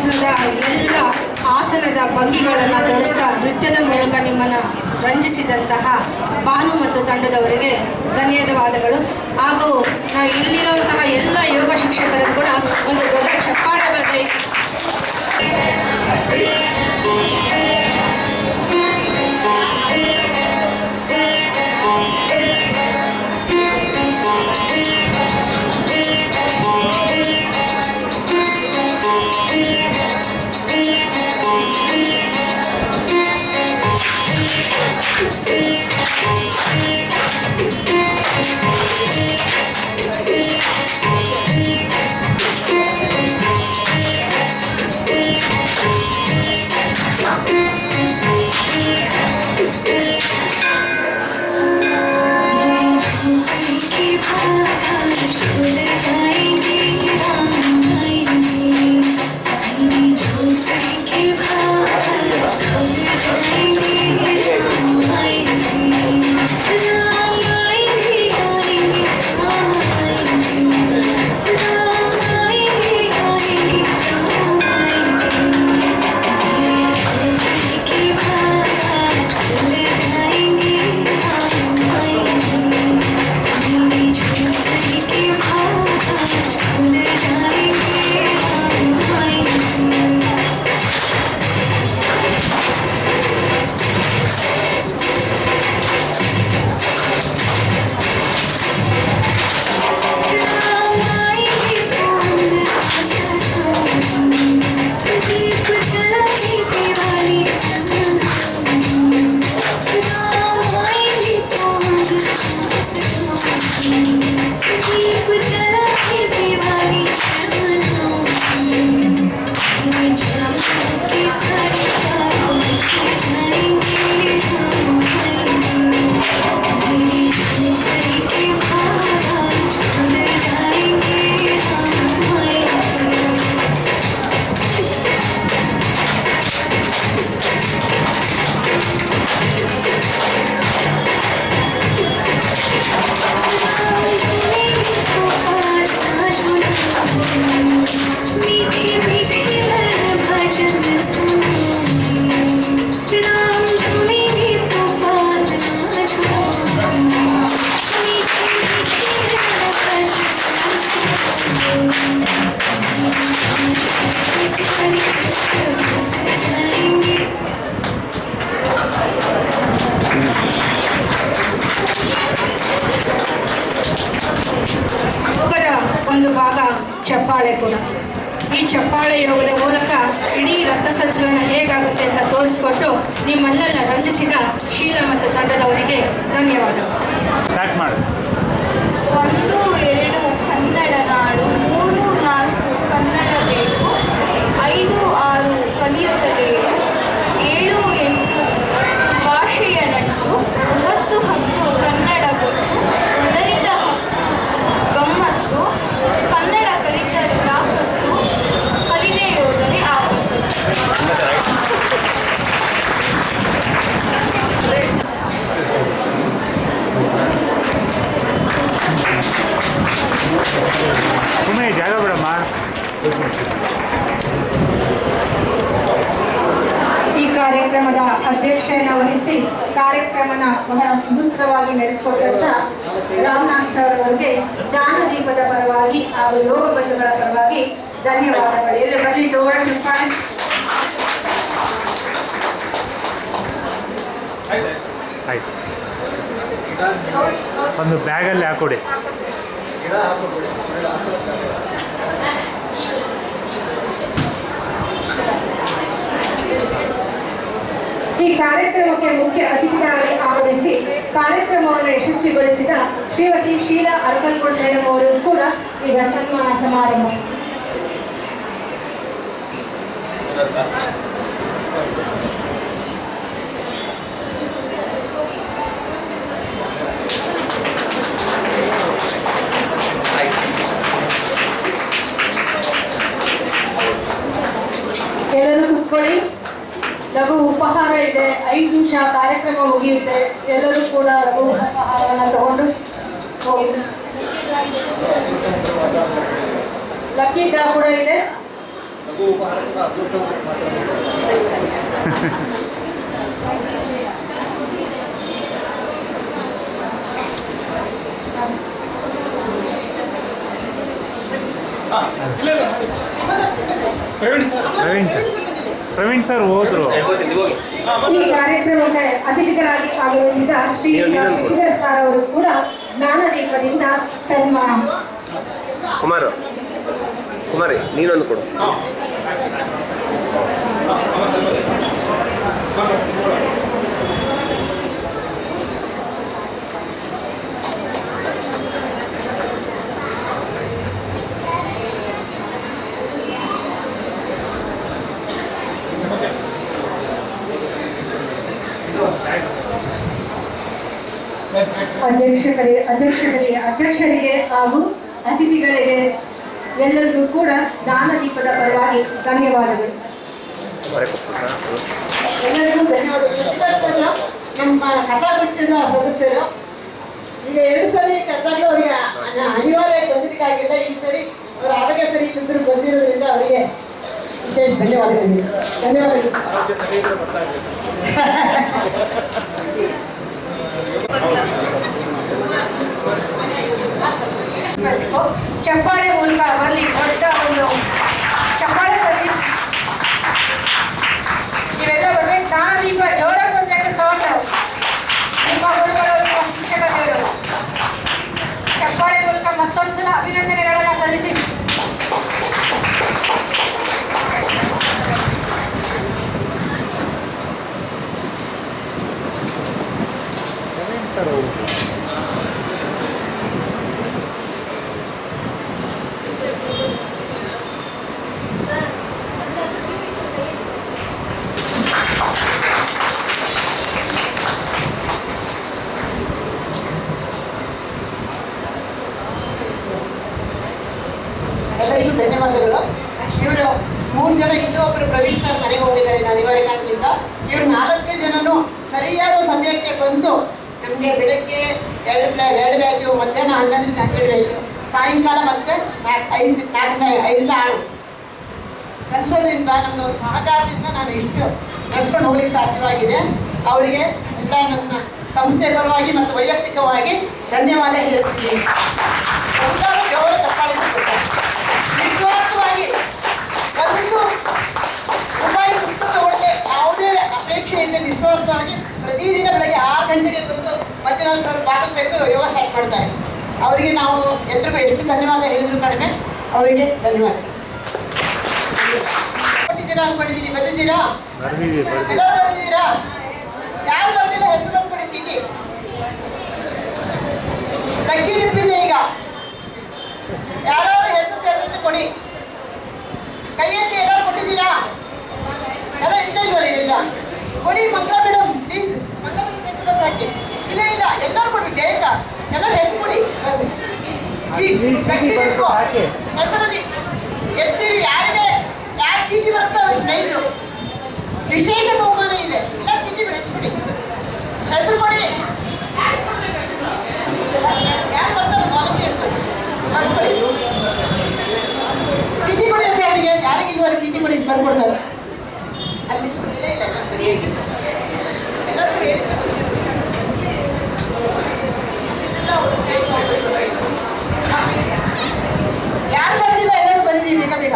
ಯೋಗಾಸನದ ಎಲ್ಲ ಆಸನದ ಭಂಗಿಗಳನ್ನು ತೋರಿಸ್ತಾ ನೃತ್ಯದ ಮೂಲಕ ನಿಮ್ಮನ್ನು ರಂಜಿಸಿದಂತಹ ಭಾನು ಮತ್ತು ತಂಡದವರಿಗೆ ಧನ್ಯವಾದಗಳು. ಹಾಗೂ ನಾವು ಇಲ್ಲಿರುವಂತಹ ಎಲ್ಲ ಯೋಗ ಶಿಕ್ಷಕರು ಕೂಡ ಒಂದು ದೊಡ್ಡ ಚಪ್ಪಾಳೆ ಬರಲಿ. ಒಂದು ಭಾಗ ಚಪ್ಪಾಳೆ ಕೂಡ. ಈ ಚಪ್ಪಾಳೆ ಯೋಗದ ಮೂಲಕ ಇಡೀ ರಕ್ತ ಸಂಚಲನ ಹೇಗಾಗುತ್ತೆ ಅಂತ ತೋರಿಸಿಕೊಟ್ಟು ನಿಮ್ಮನ್ನೆಲ್ಲ ರಂಜಿಸಿದ ಶೀಲ ಮತ್ತು ತಂಡದವರಿಗೆ ಧನ್ಯವಾದಗಳು. 1, 2 ಕನ್ನಡ ನಾಡು, 3, 4 ಕನ್ನಡ ಬೇಕು, 5, 6 ಕಲಿಯುತ್ತಲೇನು, 7, 8 ಭಾಷೆಯ ನಂಟು, 9, 10 ಕನ್ನಡ ಗೊತ್ತು, 10 ಗಮ್ಮತ್ತು, ಕನ್ನಡ ಕಲಿತರೆ ತಾಕತ್ತು, ಕಲಿದೇ ಹೋದರೆ ಆಪತ್ತು. ಸುಮ್ಮನೆ ಜಾಗ ಬಿಡಮ್ಮ. ಈ ಕಾರ್ಯಕ್ರಮದ ಅಧ್ಯಕ್ಷತೆಯನ್ನು ವಹಿಸಿ ಕಾರ್ಯಕ್ರಮನ ಬಹಳ ಸುಸೂತ್ರವಾಗಿ ನಡೆಸಿಕೊಟ್ಟಂತ ರಾಮನಾಥ್ ಸರ್ ಅವರಿಗೆ ಜ್ಞಾನದೀಪದ ಪರವಾಗಿ ಹಾಗೂ ಯೋಗ ಬಂಧುಗಳ ಪರವಾಗಿ ಧನ್ಯವಾದಗಳು. ಎಲ್ಲ ಬರಲಿ ಜೋರ ಚಪ್ಪಾಳೆ. ಆಯ್ತು, ಒಂದು ಬ್ಯಾಗಲ್ಲಿ ಹಾಕೊಡಿ. ಈ ಕಾರ್ಯಕ್ರಮಕ್ಕೆ ಮುಖ್ಯ ಅತಿಥಿಗಳಾಗಿ ಆಗಮಿಸಿ ಕಾರ್ಯಕ್ರಮವನ್ನು ಯಶಸ್ವಿಗೊಳಿಸಿದ ಶ್ರೀಮತಿ ಶೀಲಾ ಅರ್ಕಲ್ಕೋಟ್ ಮೇಡಮ್ ಅವರು ಕೂಡ ಈಗ ಸನ್ಮಾನ ಸಮಾರಂಭ. ಎಲ್ಲರೂ ಕೂತ್ಕೊಳ್ಳಿ. ಲಘು ಉಪಹಾರ ಇದೆ, 5 ನಿಮಿಷ ಕಾರ್ಯಕ್ರಮ ಮುಗಿಯುತ್ತೆ. ಎಲ್ಲರೂ ಕೂಡ ಲಘು ಉಪಹಾರವನ್ನು ತಗೊಂಡು ಹೋಗಿ. ಲಕ್ಕಿ ಡ್ರಾ ಕೂಡ ಇದೆ. ಲಘು ಉಪಹಾರಕ್ಕೆ ಅದೃಷ್ಟವನ್ನು ಮಾತ್ರ ಪ್ರವೀಣ್ ಸರ್ ಹೋದ್ರು. ಈ ಕಾರ್ಯಕ್ರಮಕ್ಕೆ ಅತಿಥಿಗಳಾಗಿ ಆಗಮಿಸಿದ ಶ್ರೀ ಶಶಿಧರ್ ಸರ್ ಅವರು ಕೂಡ ಜ್ಞಾನದೀಪದಿಂದ ಸನ್ಮಾನ. ಕುಮಾರಿ ನೀನೊಂದು ಕೊಡು. ಅಧ್ಯಕ್ಷರಿಗೆ ಹಾಗೂ ಅತಿಥಿಗಳಿಗೆ ಎಲ್ಲರಿಗೂ ಕೂಡ ದಾನದೀಪದ ಪರವಾಗಿ ಧನ್ಯವಾದಗಳು. ಎಲ್ಲರಿಗೂ ಧನ್ಯವಾದಗಳು. ಶಶಿಧರ್ ಸರ್ ನಮ್ಮ ಕಥಾಗುಚ್ಛದ ಸದಸ್ಯರು. ಈಗ 2 ಸರಿ ಕರೆದಾಗಲೂ ಅವರಿಗೆ ಅನಿವಾರ್ಯ ಬಂದಿರಕ್ಕಾಗಿಲ್ಲ. ಈ ಸರಿ ಅವರ ಆರೋಗ್ಯ ಸರಿ ಇಲ್ಲದ್ರು ಬಂದಿರೋದ್ರಿಂದ ಅವರಿಗೆ ವಿಶೇಷ ಧನ್ಯವಾದಗಳು. ಧನ್ಯವಾದಗಳು. ಚಪ್ಪಾಳೆ ಮೂಲಕ ಬರಲಿ, ದೊಡ್ಡ ಒಂದು ಚಪ್ಪಾಳೆ ಬರಲಿ. ನೀವೆಲ್ಲ ಬರ್ಬೇಕು. ಜ್ಞಾನದೀಪ ಜೋರಾಗಿ ಬರ್ಬೇಕು. ಸೌಂಡ್ ನಿಮ್ಮ ಗುರುಗಳು, ನಿಮ್ಮ ಶಿಕ್ಷಕರು ಚಪ್ಪಾಳೆ ಮೂಲಕ ಮತ್ತೊಂದ್ಸಲ ಅಭಿನಂದನೆಗಳನ್ನು ಸಲ್ಲಿಸಿ. ಎಲ್ಲರಿಗೂ ಧನ್ಯವಾದಗಳು. ಇವರು 3 ಜನ, ಇನ್ನೂ ಒಬ್ಬರು ಪ್ರವೀಣ್ ಸರ್ ಮನೆಗೆ ಹೋಗಿದ್ದಾರೆ ಅನಿವಾರ್ಯ ಕಾರಣದಿಂದ. ಇವರು 4 ಜನನು ಸರಿಯಾದ ಸಮಯಕ್ಕೆ ಬಂದು ನಮಗೆ ಬೆಳಗ್ಗೆ 2 ಬ್ಯಾಚು, ಮಧ್ಯಾಹ್ನ 11ರಿಂದ 12 ಬ್ಯಾಚು, ಸಾಯಂಕಾಲ ಮತ್ತೆ 5ರಿಂದ 6 ಕಲಿಸೋದ್ರಿಂದ ನಮ್ಮದು ಸಹಕಾರದಿಂದ ನಾನು ಇಷ್ಟು ನಡೆಸ್ಕೊಂಡು ಹೋಗ್ಲಿಕ್ಕೆ ಸಾಧ್ಯವಾಗಿದೆ. ಅವರಿಗೆ ಎಲ್ಲ ನನ್ನ ಸಂಸ್ಥೆ ಪರವಾಗಿ ಮತ್ತು ವೈಯಕ್ತಿಕವಾಗಿ ಧನ್ಯವಾದ ಹೇಳ್ತಿದ್ದೀನಿ. ಎಲ್ಲರೂ ಜೋರ ಚಪ್ಪಾಳೆ ನಿಸ್ವಾರ್ಥವಾಗಿ 1 ರೂಪಾಯಿ ದುಡ್ಡು ತಗೊಳ್ಳದೆ ಯಾವುದೇ ಅಪೇಕ್ಷೆ ಇಲ್ಲದೆ ನಿಸ್ವಾರ್ಥವಾಗಿ ಪ್ರತಿದಿನ ಬೆಳಗ್ಗೆ 6 ಗಂಟೆಗೆ ಬಂದು ಮಂಜುನಾಥ್ ಸರ್ ಬಾಗಿಲು ತೆಗೆದು ಯೋಗ ಸ್ಟಾರ್ಟ್ ಮಾಡ್ತಾರೆ. ಅವರಿಗೆ ನಾವು ಎಲ್ರಿಗೂ ಎಷ್ಟು ಧನ್ಯವಾದ ಹೇಳಿದ್ರು ಕಡಿಮೆ. ಅವರಿಗೆ ಧನ್ಯವಾದ. ಕೊಟ್ಟಿದ್ದೀರಾ ಅನ್ಕೊಂಡಿದ್ದೀನಿ. ಬಂದಿದ್ದೀರಾ? ಎಲ್ಲರೂ ಬಂದಿದ್ದೀರಾ? ಯಾರು ಬಂದಿಲ್ಲ ಹೆಸರು ಬಂದ್ಕೊಡಿ. ಚೀಟಿ ಲಕ್ಕಿ ನಿಂತಿದೆ. ಈಗ ಯಾರಾದ್ರೂ ಹೆಸರು ಸೇರಿದ್ರೆ ಕೊಡಿ. ಕೈ ಎತ್ತಿ. ಎಲ್ಲರೂ ಕೊಟ್ಟಿದ್ದೀರಾ? ಎಲ್ಲ ಇಲ್ಲವಲ್ಲ? ಇಲ್ಲ ಕೊಡಿ. ಮಂಗಳ ಮೇಡಮ್ ಪ್ಲೀಸ್. ಮಂಗಳ ಮೇಡಮ್ ಹೆಸರು ಬಂದು ಹಾಕಿ. ಇಲ್ಲ ಎಲ್ಲರೂ ಕೊಡಿ. ಜಯಕ ಎಲ್ಲರೂ ಹೆಸರು ಕೊಡಿ. ಲಕ್ಕಿ ನಿಂತು ಹೆಸರಲ್ಲಿ ಎತ್ತೀವಿ. ಯಾರು ಚೀಟಿ ಬರುತ್ತೋ ಅವ್ರಿಗೆ ಪ್ರೈಸು, ವಿಶೇಷ ಬಹುಮಾನ ಇದೆ. ಇಲ್ಲ ಚೀಟಿ ಹೆಸರು ಹೆಸರು ಕೊಡಿ. ಯಾರು ಬರ್ತಾರೆ ಬರ್ಸ್ಕೊಳ್ಳಿ. ಚೀಟಿ ಕೊಡಿ ಅಪ್ಪ ಅವರಿಗೆ. ಯಾರಿಗೆ ಇದುವರೆಗೆ ಚೀಟಿ ಕೊಡಿ ಬರ್ಕೊಡ್ತಾರೆ. ಅಲ್ಲಿ ಇಲ್ಲ ಸರಿಯಾಗಿ ಎಲ್ಲರೂ ಸೇರಿದ್ರೆ ಬಂದಿರೋದು. ಯಾರು ಬಂದಿಲ್ಲ ಎಲ್ಲರೂ ಬಂದಿದ್ದೀವಿ. ಬೇಗ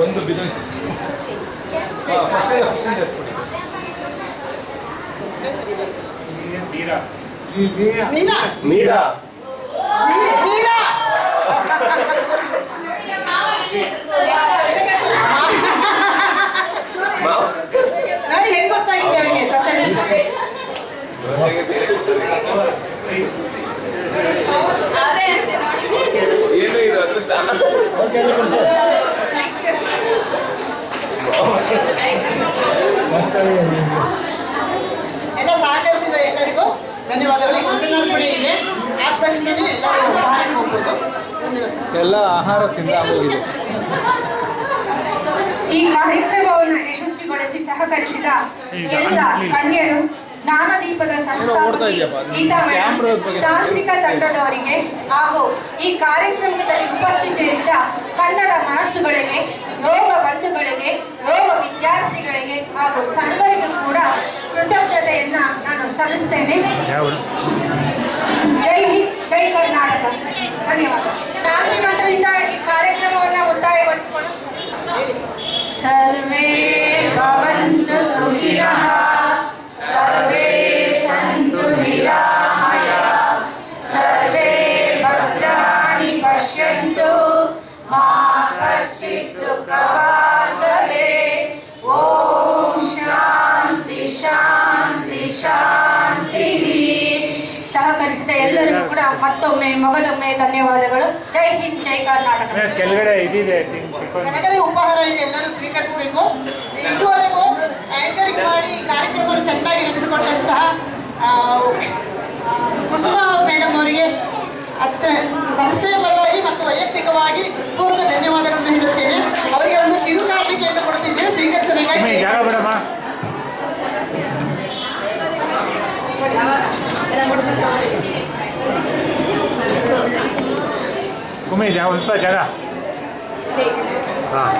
ಒಂದು ಬಿದ್ದೋಯ್ತು. ಮೀರಾ ಮೀನಾ ಮೀರಾ ಮೀನಾ ನೋಡಿ ಹೆಂಗ್ ಗೊತ್ತಾಗಿದೆ ಅವನಿಗೆ ಸೊಸೆ ಏನು ಇದು ಅದೃಷ್ಟ. ಎಲ್ಲ ಸಹಕರಿಸಿದ ಎಲ್ಲರಿಗೂ ಧನ್ಯವಾದಗಳು. ಈಗ ಮುಂದಿನ ಪುಡಿ ಇದೆ, ಆದ ತಕ್ಷಣನೇ ಎಲ್ಲರೂ ಆಹಾರಕ್ಕೆ ಹೋಗ್ಬೋದು. ಧನ್ಯವಾದ. ಎಲ್ಲ ಆಹಾರ ತಿಂದ ಹೋಗಿದೆ. ಈ ಕಾರ್ಯಕ್ರಮವನ್ನು ಯಶಸ್ವಿಗೊಳಿಸಿ ಸಹಕರಿಸಿದ ಎಲ್ಲ ಗಣ್ಯರು, ಜ್ಞಾನದೀಪದ ಸಂಸ್ಥಾಪಕಿ ಗೀತಾ ಮೇಡಂ, ತಾಂತ್ರಿಕ ತಂಡದವರಿಗೆ ಹಾಗೂ ಈ ಕಾರ್ಯಕ್ರಮದಲ್ಲಿ ಉಪಸ್ಥಿತರಿದ್ದ ಕನ್ನಡ ಮನಸ್ಸುಗಳಿಗೆ, ಯೋಗ ಬಂಧುಗಳಿಗೆ, ಯೋಗ ವಿದ್ಯಾರ್ಥಿಗಳಿಗೆ ಹಾಗೂ ಸರ್ವರಿಗೂ ಕೂಡ ಕೃತಜ್ಞತೆಯನ್ನ ನಾನು ಸಲ್ಲಿಸ್ತೇನೆ. ಜೈ ಹಿಂದ್, ಜೈ ಕರ್ನಾಟಕ. ಧನ್ಯವಾದ. ಗಾಂಧಿ ಮಂತ್ರದಿಂದ ಈ ಕಾರ್ಯಕ್ರಮವನ್ನು ಮುಕ್ತಾಯಗೊಳಿಸಿಕೊಂಡು ಸರ್ವೇ ಭವಂತು ಸುಖಿನಃ, ಸರ್ವೇ ಸಂತು ನಿರಾಮಯಾಃ, ಸರ್ವೇ ಭದ್ರಾಣಿ ಪಶ್ಯಂತು, ಮಾ ಕಶ್ಚಿತ್ ದುಃಖಭಾಗ್ ಭವೇತ್. ಓಂ ಶಾಂತಿ ಶಾಂತಿ ಶಾಂತಿ. ಸಹಕರಿಸಿದ ಎಲ್ಲರಿಗೂ ಕೂಡ ಮತ್ತೊಮ್ಮೆ ಮಗದೊಮ್ಮೆ ಧನ್ಯವಾದಗಳು. ಜೈ ಹಿಂದ್, ಜೈ ಕರ್ನಾಟಕ. ಕೆಳಗಡೆ ಇದಿದೆ ಕೆಳಗಡೆ ಉಪಹಾರ ಇದೆ, ಎಲ್ಲರೂ ಸ್ವೀಕರಿಸಬೇಕು. ಇದುವರೆಗೂ ಆಂಕರಿಂಗ್ ಮಾಡಿ ಕಾರ್ಯಕ್ರಮವನ್ನು ಚೆನ್ನಾಗಿ ನಡೆಸಿಕೊಟ್ಟಂತಹ ಕುಸುಮಾ ಮೇಡಮ್ ಅವರಿಗೆ ಸಂಸ್ಥೆಯ ಪರವಾಗಿ ಮತ್ತು ವೈಯಕ್ತಿಕವಾಗಿ ಪೂರ್ವ ಧನ್ಯವಾದಗಳನ್ನು ಹೇಳುತ್ತೇನೆ. ಅವರಿಗೆ ಒಂದು ಕಿರುಕಾಣಿಕೆಯನ್ನು ಕೊಡ್ತಿದ್ದೇನೆ, ಸ್ವೀಕರಿಸಬೇಕಾಗಿ. ಜಾಗ ಬಿಡಮ್ಮ. ಕುಮಿ ಸ್ವಲ್ಪ ಜಾಗ. ಹಾಂ